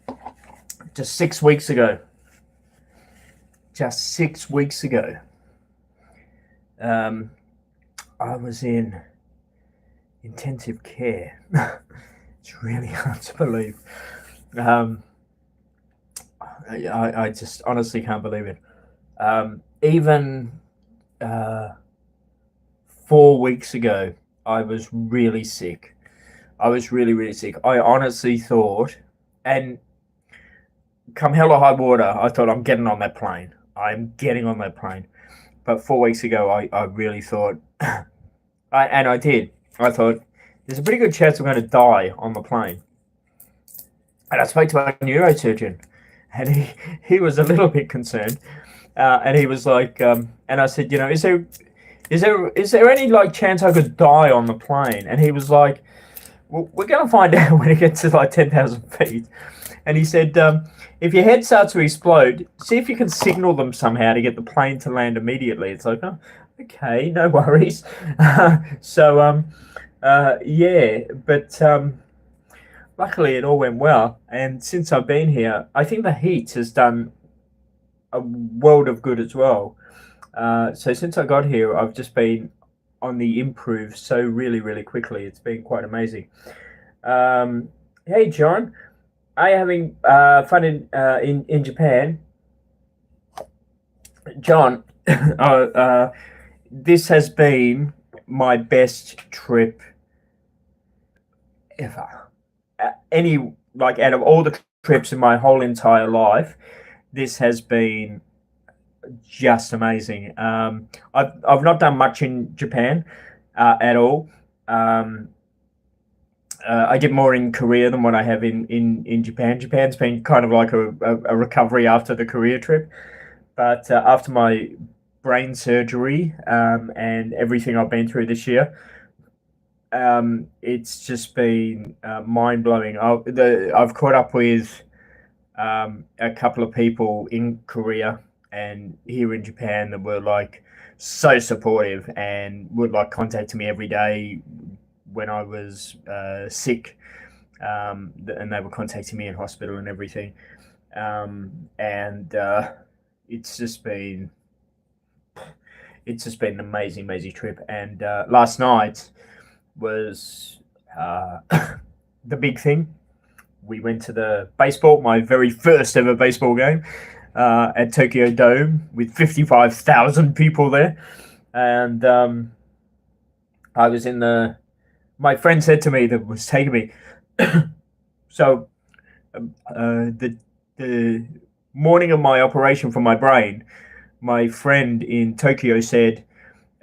S1: Just 6 weeks ago. I was in intensive care. It's really hard to believe. I just honestly can't believe it. Even 4 weeks ago, I was really sick. I was really, really sick. I honestly thought, and come hell or high water, I thought I'm getting on that plane. I'm getting on that plane. But 4 weeks ago, I really thought, and I did. I thought, there's a pretty good chance I'm going to die on the plane. And I spoke to my neurosurgeon, and he was a little bit concerned. And he was like, and I said, you know, is there any like chance I could die on the plane? And he was like, well, we're going to find out when it gets to like 10,000 feet. And he said, if your head starts to explode, see if you can signal them somehow to get the plane to land immediately. It's like, oh, okay, no worries. Yeah, but luckily it all went well. And since I've been here, I think the heat has done a world of good as well. So since I got here, I've just been on the improve so really, really quickly. It's been quite amazing. Hey, John. Are you having fun in Japan? John, this has been my best trip ever. Any like out of all the trips in my whole entire life, this has been just amazing. I've not done much in Japan at all. Um, I did more in Korea than what I have in Japan. Japan's been kind of like a recovery after the Korea trip. But after my brain surgery and everything I've been through this year, it's just been mind blowing. I've caught up with a couple of people in Korea and here in Japan that were like so supportive and would like contact me every day when I was sick, and they were contacting me in hospital and everything. And it's just been an amazing, amazing trip. And last night was the big thing. We went to the baseball, my very first ever baseball game, at Tokyo Dome with 55,000 people there. And I was in the. My friend said to me that was taking me. So the morning of my operation for my brain, my friend in Tokyo said,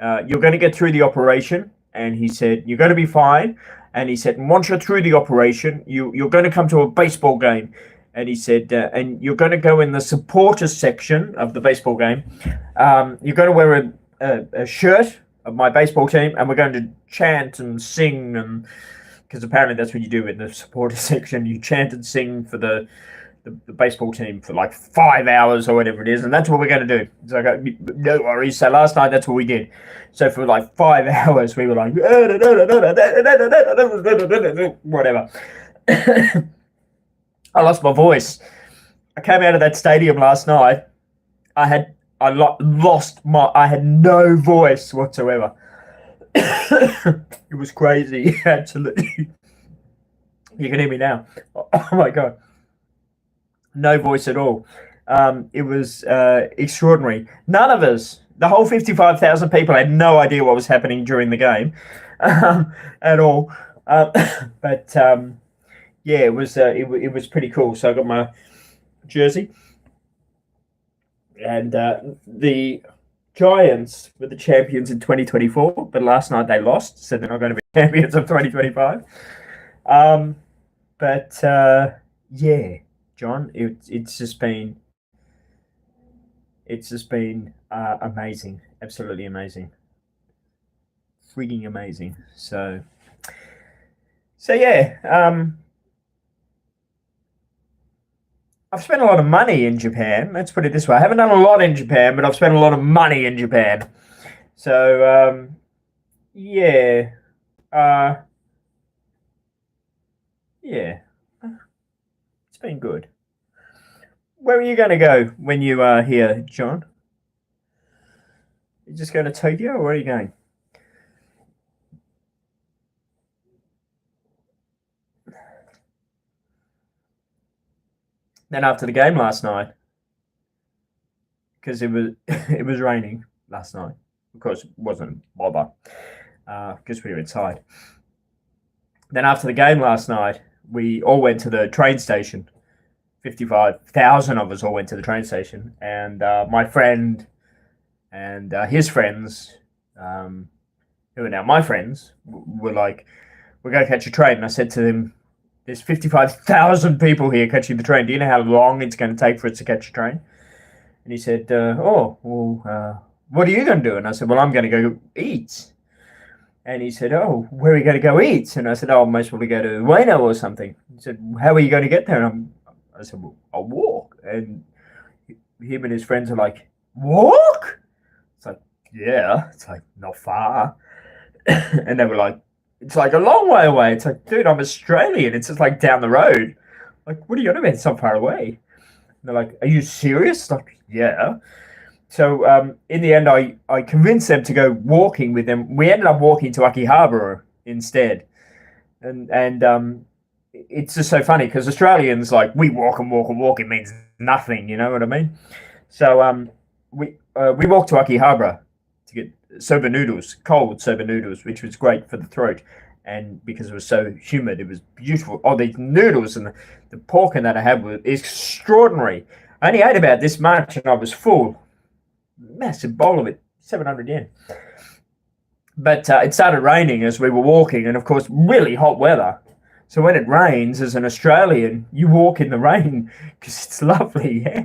S1: "You're going to get through the operation," and he said, "You're going to be fine." And he said, "Once you're through the operation, you're going to come to a baseball game." And he said, "And you're going to go in the supporters section of the baseball game. You're going to wear a shirt of my baseball team, and we're going to chant and sing, and because apparently that's what you do in the supporters section. You chant and sing for the baseball team for like 5 hours or whatever it is, and that's what we're going to do." So I go, "No worries." So last night, that's what we did. So for like 5 hours, we were like, whatever. I lost my voice. I came out of that stadium last night. I had no voice whatsoever. It was crazy, absolutely. You can hear me now. Oh my god, no voice at all. It was extraordinary. None of us, the whole 55,000 people, had no idea what was happening during the game at all. But yeah, it was pretty cool. So I got my jersey, and the Giants were the champions in 2024, but last night they lost, so they're not going to be champions of 2025. Um, but yeah, John, it's just been amazing, absolutely amazing, freaking amazing. So yeah, I've spent a lot of money in Japan. Let's put it this way: I haven't done a lot in Japan, but I've spent a lot of money in Japan. So yeah, uh, yeah, it's been good. Where are you going to go when you are here, John? You just going to Tokyo, or where are you going? Then after the game last night, because it was it was raining last night. Of course, it wasn't bother because we were inside. Then after the game last night, we all went to the train station. 55,000 of us all went to the train station, and my friend and his friends, who are now my friends, were like, "We're going to catch a train." And I said to them, "There's 55,000 people here catching the train. Do you know how long it's going to take for us to catch a train?" And he said, "Oh, well, what are you going to do?" And I said, "Well, I'm going to go eat." And he said, "Oh, where are you going to go eat?" And I said, "Oh, most probably go to Ueno or something." He said, "How are you going to get there?" And I said, "Well, I'll walk." And him and his friends are like, "Walk?" It's like, "Yeah." It's like, "Not far." And they were like, "It's like a long way away." It's like, "Dude, I'm Australian. It's just like down the road." Like, "What are you on about? It's so far away." And they're like, "Are you serious?" Like, "Yeah." So in the end, I convinced them to go walking with them. We ended up walking to Akihabara instead, and it's just so funny because Australians, like, we walk and walk and walk. It means nothing. You know what I mean? So we walked to Akihabara to get soba noodles, cold soba noodles, which was great for the throat. And because it was so humid, it was beautiful. Oh, these noodles and the pork that I had was extraordinary. I only ate about this much and I was full. Massive bowl of it, 700 yen. But it started raining as we were walking, and of course, really hot weather. So when it rains, as an Australian, you walk in the rain because it's lovely. Yeah?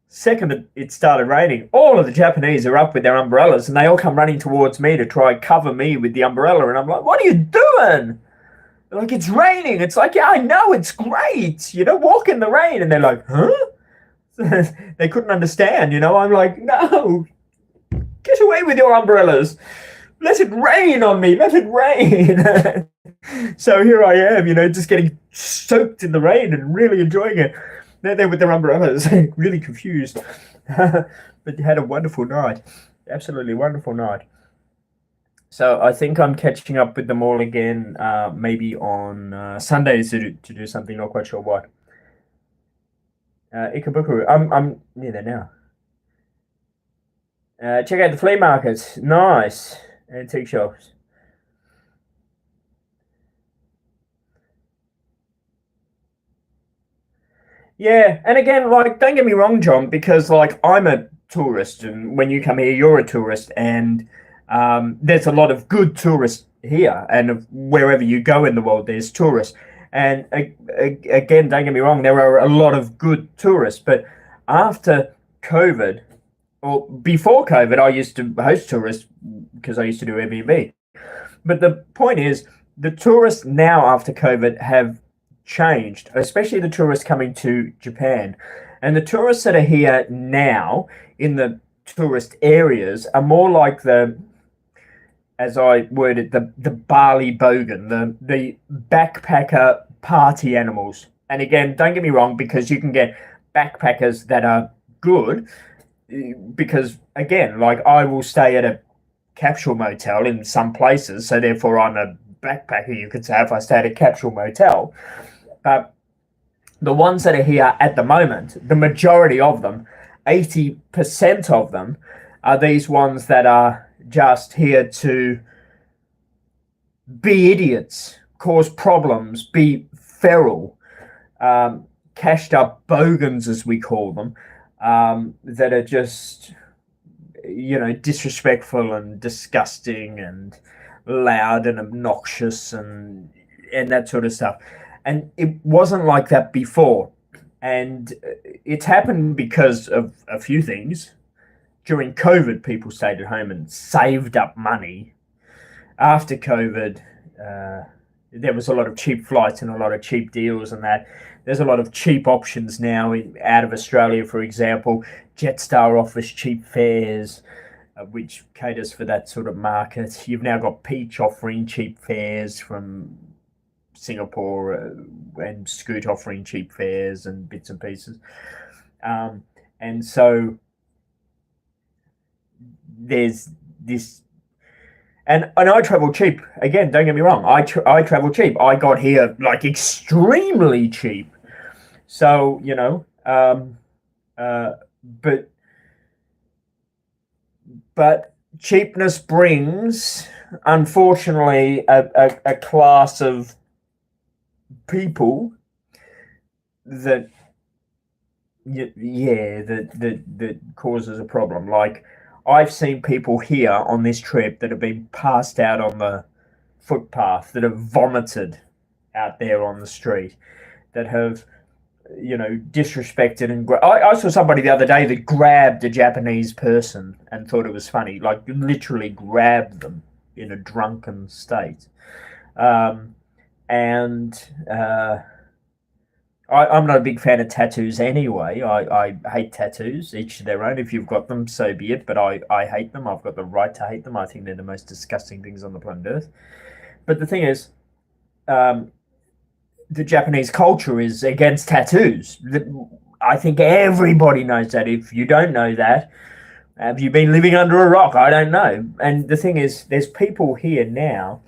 S1: Second it started raining, all of the Japanese are up with their umbrellas, and they all come running towards me to try and cover me with the umbrella. And I'm like, "What are you doing?" They're like, "It's raining." It's like, "Yeah, I know, it's great. You know, walk in the rain." And they're like, "Huh?" They couldn't understand. You know, I'm like, "No, get away with your umbrellas. Let it rain on me. Let it rain." So here I am, you know, just getting soaked in the rain and really enjoying it. They're there with their umbrellas, really confused. But had a wonderful night. Absolutely wonderful night. So I think I'm catching up with them all again, maybe on Sundays to do something. Not quite sure what. Ikebukuro. I'm near there now. Check out the flea markets. Nice. Antique shops. Yeah, and again, like, don't get me wrong, John, because, like, I'm a tourist, and when you come here, you're a tourist, and there's a lot of good tourists here, and wherever you go in the world, there's tourists. And again, don't get me wrong, there are a lot of good tourists, but after COVID, or before COVID, I used to host tourists because I used to do Airbnb. But the point is, the tourists now after COVID have changed, especially the tourists coming to Japan. And the tourists that are here now in the tourist areas are more like as I worded, the Bali Bogan, the backpacker party animals. And again, don't get me wrong, because you can get backpackers that are good, because again, like, I will stay at a capsule motel in some places, so therefore I'm a backpacker, you could say, if I stay at a capsule motel. But the ones that are here at the moment, the majority of them, 80% of them, are these ones that are just here to be idiots, cause problems, be feral, cashed up bogans, as we call them, that are just, you know, disrespectful and disgusting and loud and obnoxious and that sort of stuff. And it wasn't like that before. And it's happened because of a few things. During COVID, people stayed at home and saved up money. After COVID, there was a lot of cheap flights and a lot of cheap deals and that. There's a lot of cheap options now out of Australia, for example. Jetstar offers cheap fares, which caters for that sort of market. You've now got Peach offering cheap fares from Singapore, and Scoot offering cheap fares and bits and pieces. And so there's this, and I travel cheap. Again, don't get me wrong, I travel cheap. I got here like extremely cheap. So, you know, but cheapness brings, unfortunately, a class of people that that causes a problem. Like, I've seen people here on this trip that have been passed out on the footpath, that have vomited out there on the street, that have, you know, disrespected and I saw somebody the other day that grabbed a Japanese person and thought it was funny, like literally grabbed them in a drunken state. I'm not a big fan of tattoos anyway. I hate tattoos. Each to their own. If you've got them, so be it. But I hate them. I've got the right to hate them. I think they're the most disgusting things on the planet Earth. But the thing is, the Japanese culture is against tattoos. I think everybody knows that. If you don't know that, have you been living under a rock? I don't know. And the thing is, there's people here now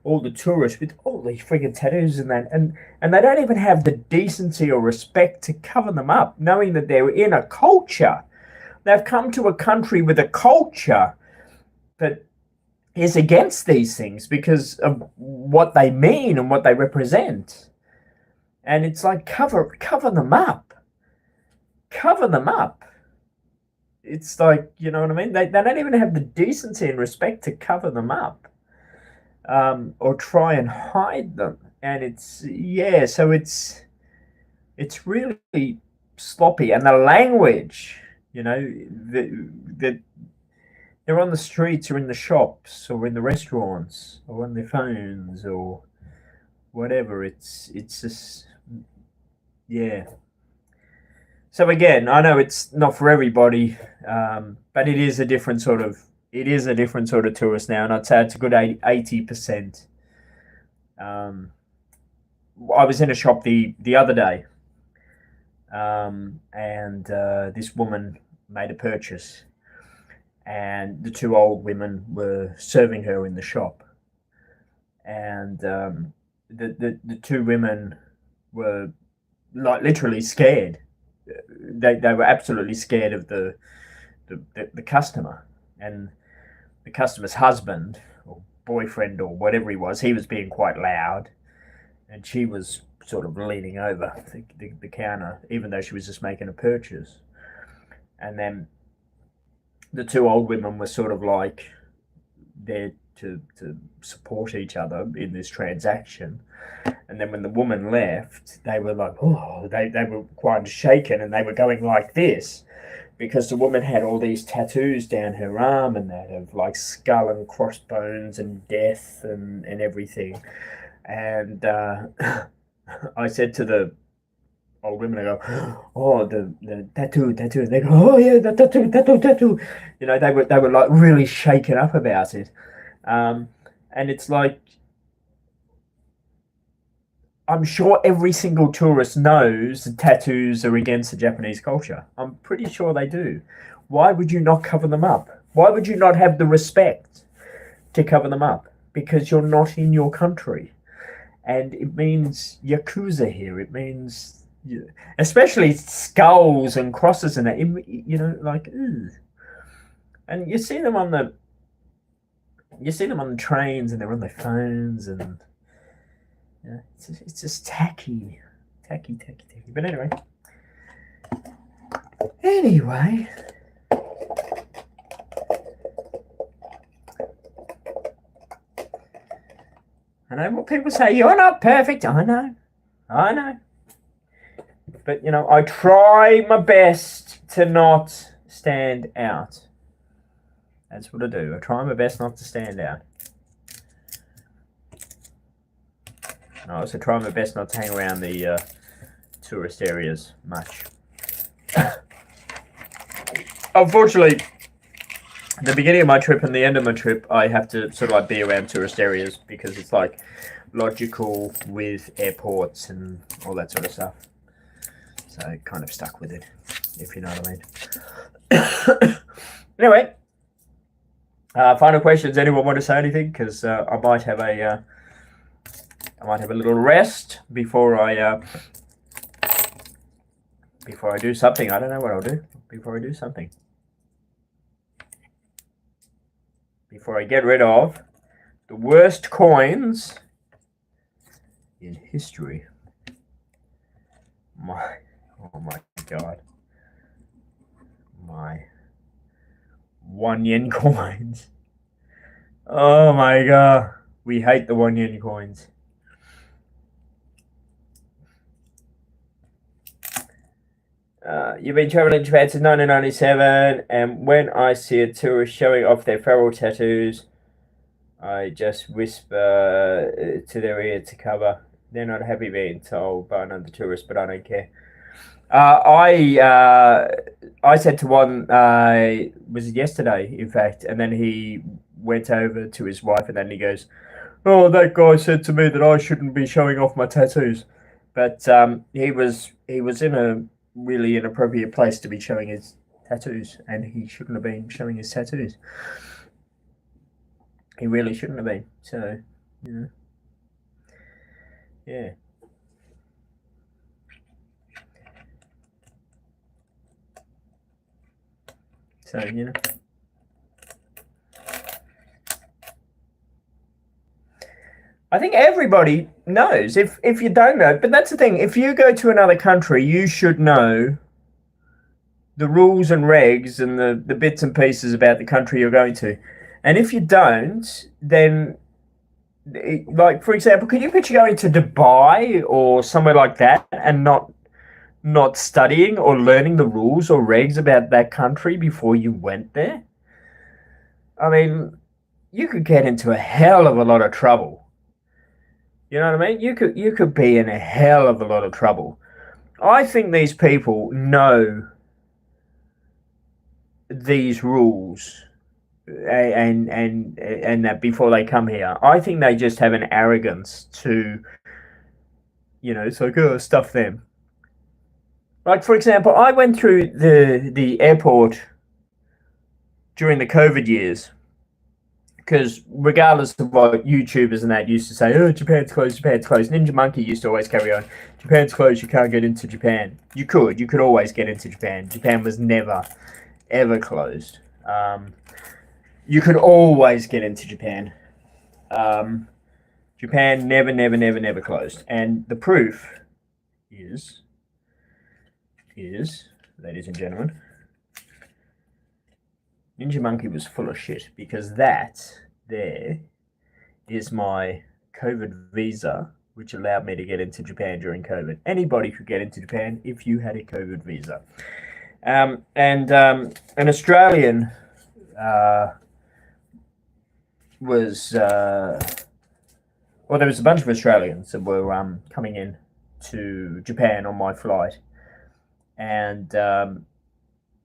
S1: all the tourists with all these friggin' tattoos and that, and they don't even have the decency or respect to cover them up, knowing that they're in a culture. They've come to a country with a culture that is against these things because of what they mean and what they represent. And it's like, cover them up. Cover them up. It's like, you know what I mean? They don't even have the decency and respect to cover them up, or try and hide them. And it's, yeah, so it's really sloppy. And the language, you know, they're on the streets or in the shops or in the restaurants or on their phones or whatever. It's just, yeah. So again, I know it's not for everybody, but it is a different sort of tourist now, and I'd say it's a good 80%. I was in a shop the other day, and this woman made a purchase, and the two old women were serving her in the shop, and the two women were like literally scared. They were absolutely scared of the customer, and the customer's husband or boyfriend or whatever he was being quite loud, and she was sort of leaning over the counter, even though she was just making a purchase. And then the two old women were sort of like there to support each other in this transaction. And then when the woman left, they were like, oh, they were quite shaken, and they were going like this because the woman had all these tattoos down her arm, and that of like skull and crossbones and death and everything. And I said to the old women, I go, oh, the tattoo. And they go, oh yeah, the tattoo. You know, they were like really shaken up about it. And it's like, I'm sure every single tourist knows that tattoos are against the Japanese culture. I'm pretty sure they do. Why would you not cover them up? Why would you not have the respect to cover them up? Because you're not in your country. And it means Yakuza here. It means, especially skulls and crosses and that, you know, like, ew. And you see them on the trains, and they're on their phones, and yeah, it's just tacky. But anyway, I know what people say. You're not perfect. I know. But you know, I try my best to not stand out. That's what I do. I try my best not to stand out. I also try my best not to hang around the tourist areas much. Unfortunately, the beginning of my trip and the end of my trip, I have to sort of like be around tourist areas because it's like logical with airports and all that sort of stuff. So I kind of stuck with it, if you know what I mean. Anyway, final questions. Anyone want to say anything? Because I might have a little rest before I do something. I don't know what I'll do before I do something. Before I get rid of the worst coins in history. Oh my god. My 1 yen coins. Oh my god. We hate the 1 yen coins. You've been traveling to Japan since 1997, and when I see a tourist showing off their feral tattoos, I just whisper to their ear to cover. They're not happy being told by another tourist, but I don't care. I said to one, was it yesterday, in fact, and then he went over to his wife, and then he goes, "Oh, that guy said to me that I shouldn't be showing off my tattoos," but he was in a really inappropriate place to be showing his tattoos, and he shouldn't have been showing his tattoos. He really shouldn't have been. So You know? Yeah. So, you know. I think everybody knows. If you don't know, but that's the thing. If you go to another country, you should know the rules and regs and the bits and pieces about the country you're going to. And if you don't, then, like, for example, can you picture going to Dubai or somewhere like that and not studying or learning the rules or regs about that country before you went there? I mean, you could get into a hell of a lot of trouble. You know what I mean? You could be in a hell of a lot of trouble. I think these people know these rules and that before they come here. I think they just have an arrogance to, it's like, oh, stuff them. Like, for example, I went through the airport during the COVID years because regardless of what YouTubers and that used to say, oh, Japan's closed, Ninja Monkey used to always carry on, Japan's closed, you can't get into Japan. You could always get into Japan. Japan was never, ever closed. You could always get into Japan. Japan never closed. And the proof is, ladies and gentlemen, Ninja Monkey was full of shit because that there is my COVID visa, which allowed me to get into Japan during COVID. Anybody could get into Japan if you had a COVID visa. And an Australian was, there was a bunch of Australians that were coming in to Japan on my flight, and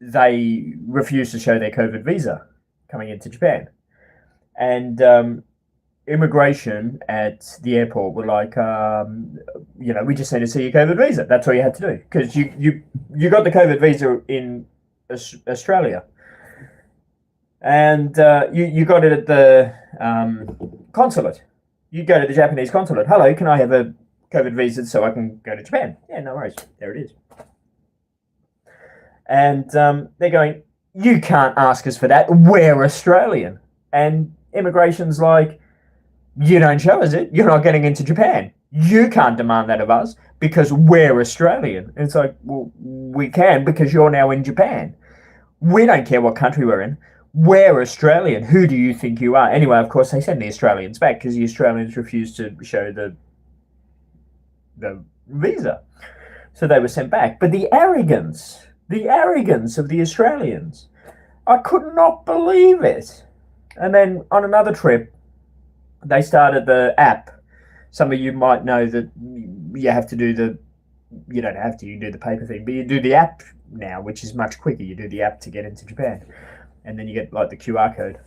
S1: they refused to show their COVID visa coming into Japan. And immigration at the airport were like, we just need to see your COVID visa. That's all you had to do because you got the COVID visa in Australia, and you got it at the consulate. You go to the Japanese consulate. Hello, can I have a COVID visa so I can go to Japan? Yeah, no worries. There it is. And they're going, you can't ask us for that. We're Australian. And immigration's like, you don't show us it. You're not getting into Japan. You can't demand that of us because we're Australian. And it's like, well, we can because you're now in Japan. We don't care what country we're in. We're Australian. Who do you think you are? Anyway, of course, they send the Australians back because the Australians refused to show the visa. So they were sent back. But the arrogance of the Australians, I could not believe it. And then on another trip, they started the app. Some of you might know that you have to do you don't have to, you do the paper thing, but you do the app now, which is much quicker. You do the app to get into Japan. And then you get like the QR code.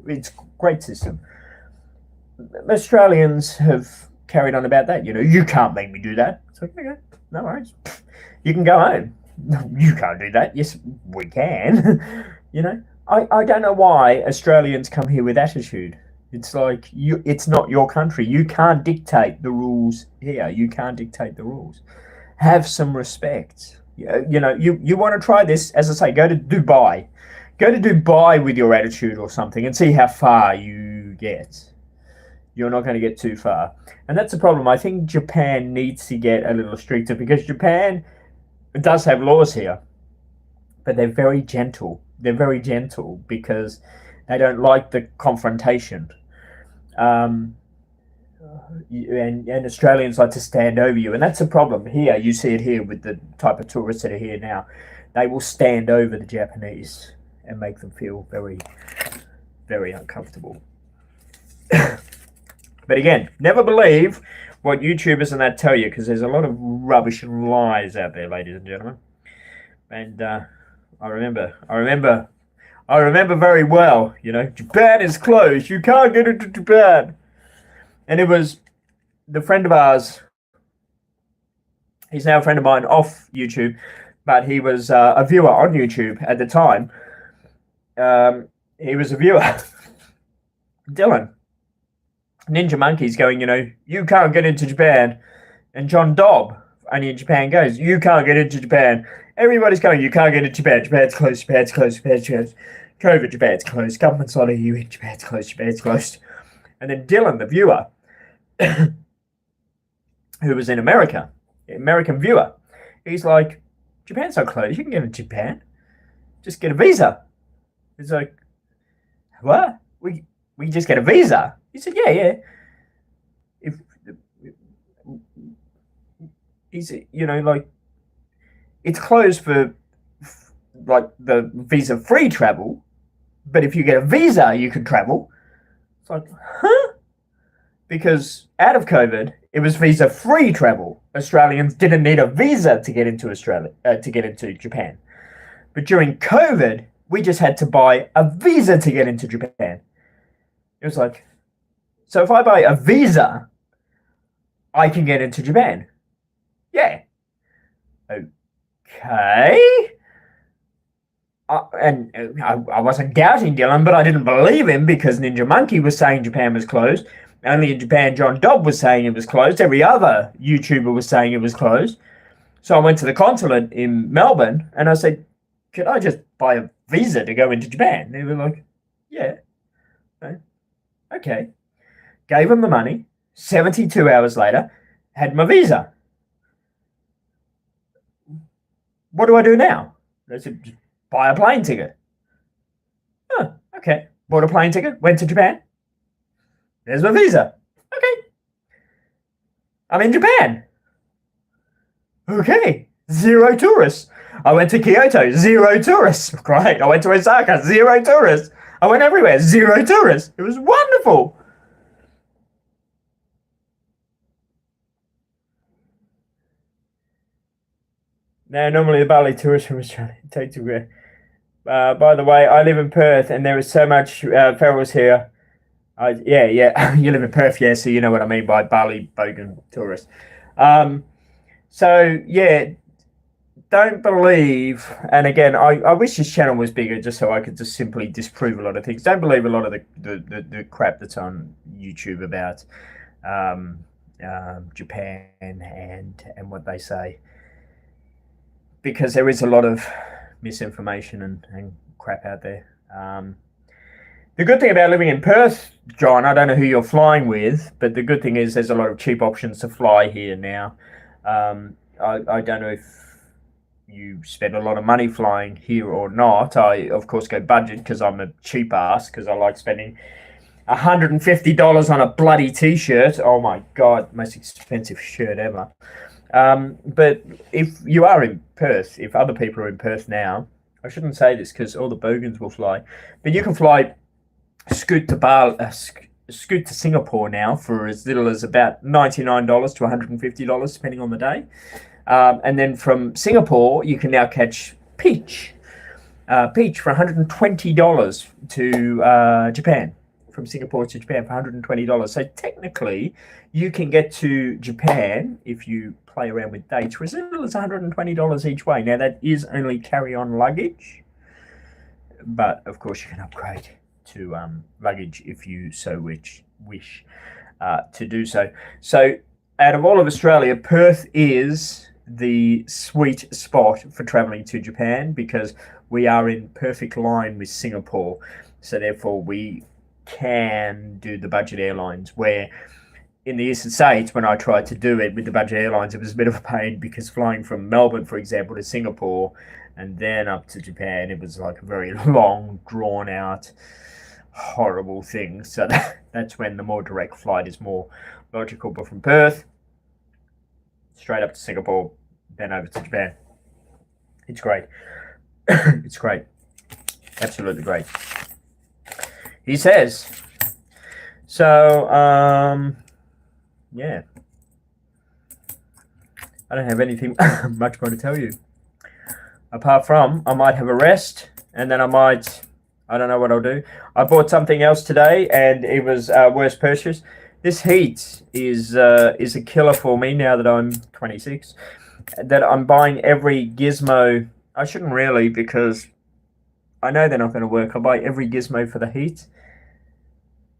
S1: It's a great system. Australians have carried on about that. You can't make me do that. It's like, okay, no worries. You can go home. You can't do that. Yes, we can. I don't know why Australians come here with attitude. It's like, it's not your country. You can't dictate the rules here. You can't dictate the rules. Have some respect. You want to try this, as I say, go to Dubai. Go to Dubai with your attitude or something and see how far you get. You're not going to get too far. And that's the problem. I think Japan needs to get a little stricter because Japan does have laws here, but they're very gentle. They're very gentle because they don't like the confrontation. And Australians like to stand over you. And that's a problem here. You see it here with the type of tourists that are here now. They will stand over the Japanese and make them feel very, very uncomfortable. But again, never believe what YouTubers and that tell you because there's a lot of rubbish and lies out there, ladies and gentlemen. And I remember very well, Japan is closed. You can't get into Japan. And it was the friend of ours. He's now a friend of mine off YouTube, but he was a viewer on YouTube at the time. He was a viewer. Dylan. Ninja Monkey's going, you can't get into Japan. And John Dobb, only in Japan, goes, you can't get into Japan. Everybody's going, you can't get into Japan. Japan's closed, Japan's closed, Japan's closed. COVID, Japan's closed. Government's not you in, Japan's closed, Japan's closed. And then Dylan, the viewer, who was in America, American viewer, he's like, Japan's not closed. You can get into Japan. Just get a visa. He's like, what? We just get a visa? He said, yeah. If he's, like, it's closed for like the visa-free travel, but if you get a visa, you can travel. It's like, huh? Because out of COVID, it was visa-free travel. Australians didn't need a visa to get into Australia, to get into Japan. But during COVID, we just had to buy a visa to get into Japan. It was like, so if I buy a visa, I can get into Japan. Yeah. Okay. I wasn't doubting Dylan, but I didn't believe him because Ninja Monkey was saying Japan was closed. Only in Japan, John Dobb was saying it was closed. Every other YouTuber was saying it was closed. So I went to the consulate in Melbourne and I said, could I just buy a visa to go into Japan? And they were like, yeah. Okay. Gave him the money. 72 hours later, had my visa. What do I do now? They said, just buy a plane ticket. Oh, okay. Bought a plane ticket, went to Japan. There's my visa. Okay. I'm in Japan. Okay. 0 tourists. I went to Kyoto, 0 tourists. Great. I went to Osaka, 0 tourists. I went everywhere, 0 tourists. It was wonderful. Now, normally the Bali tourists from Australia take to. By the way, I live in Perth, and there is so much ferals here. Yeah, you live in Perth, yeah, so you know what I mean by Bali bogan tourists. So yeah, don't believe. And again, I wish this channel was bigger, just so I could just simply disprove a lot of things. Don't believe a lot of the crap that's on YouTube about Japan and what they say, because there is a lot of misinformation and crap out there. The good thing about living in Perth, John, I don't know who you're flying with, but the good thing is there's a lot of cheap options to fly here now. I don't know if you spend a lot of money flying here or not. I, of course, go budget because I'm a cheap ass, because I like spending $150 on a bloody t-shirt. Oh my God, most expensive shirt ever. But if you are in Perth, if other people are in Perth now, I shouldn't say this because all the bogans will fly, but you can fly scoot to Singapore now for as little as about $99 to $150, depending on the day. And then from Singapore, you can now catch Peach for $120 to Japan. From Singapore to Japan for $120. So technically, you can get to Japan if you play around with dates for as little as $120 each way. Now, that is only carry-on luggage, but of course you can upgrade to luggage if you so wish to do so. So out of all of Australia, Perth is the sweet spot for traveling to Japan because we are in perfect line with Singapore. So therefore we can do the budget airlines, where in the eastern states, when I tried to do it with the budget airlines, it was a bit of a pain because flying from Melbourne, for example, to Singapore and then up to Japan, it was like a very long, drawn out, horrible thing. So that's when the more direct flight is more logical. But from Perth, straight up to Singapore, then over to Japan. It's great. It's great. Absolutely great. He says. So, yeah. I don't have anything much more to tell you. Apart from, I might have a rest, and then I don't know what I'll do. I bought something else today, and it was worst purchase. This heat is a killer for me now that I'm 26. That I'm buying every gizmo. I shouldn't really, because I know they're not going to work. I buy every gizmo for the heat,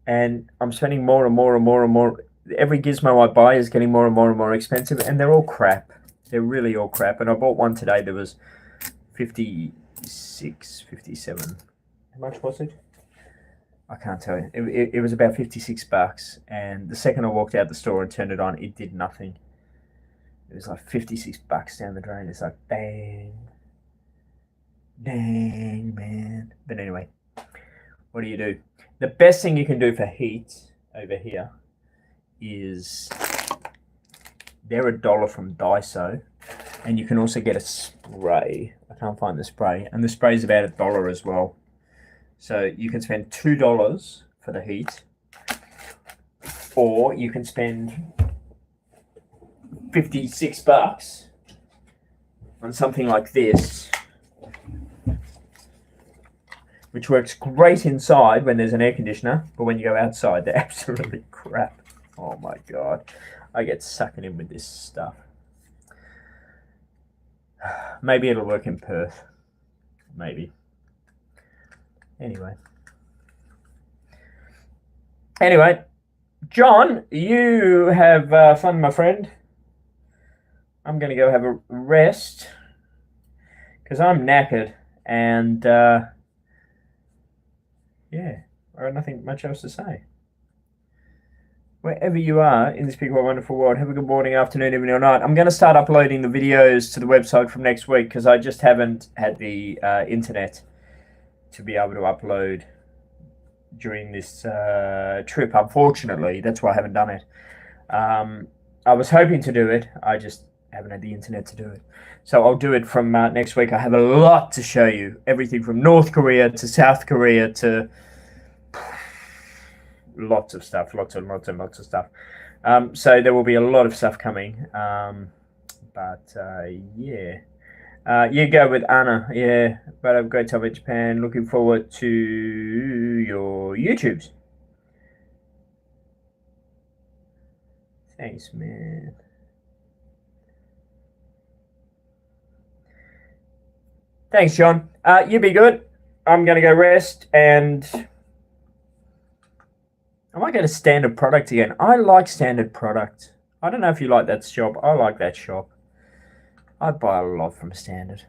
S1: and I'm spending more and more and more and more. Every gizmo I buy is getting more and more and more expensive, and they're all crap. They're really all crap. And I bought one today that was 56, 57. How much was it? I can't tell you. It was about $56, and the second I walked out the store and turned it on, it did nothing. It was like $56 down the drain. It's like, bang. Dang, man. But anyway, what do? The best thing you can do for heat over here is they're $1 from Daiso, and you can also get a spray. I can't find the spray, and the spray is about $1 as well. So you can spend $2 for the heat, or you can spend $56 on something like this, which works great inside when there's an air conditioner, but when you go outside, they're absolutely crap. Oh my God. I get sucking in with this stuff. Maybe it'll work in Perth. Maybe. Anyway, John, you have fun, my friend. I'm going to go have a rest because I'm knackered, and yeah, I got nothing much else to say. Wherever you are in this big, wonderful world, have a good morning, afternoon, evening, or night. I'm going to start uploading the videos to the website from next week because I just haven't had the internet to be able to upload during this trip. Unfortunately, that's why I haven't done it. I was hoping to do it. I just haven't had the internet to do it. So I'll do it from next week. I have a lot to show you. Everything from North Korea to South Korea to lots of stuff. Lots and lots of stuff. So there will be a lot of stuff coming. Yeah. You go with Anna, yeah. But have a great time in Japan. Looking forward to your YouTubes. Thanks, man. Thanks, John. You be good. I'm going to go rest, and I might go to Standard Product again. I like Standard Product. I don't know if you like that shop. I like that shop. I buy a lot from Standard.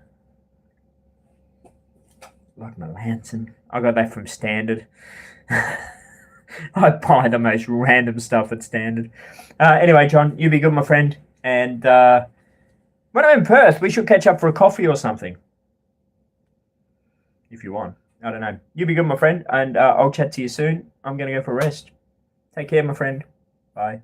S1: Like my lantern. I got that from Standard. I buy the most random stuff at Standard. Anyway, John, you be good, my friend. And when I'm in Perth, we should catch up for a coffee or something. If you want. I don't know. You be good, my friend. And I'll chat to you soon. I'm going to go for a rest. Take care, my friend. Bye.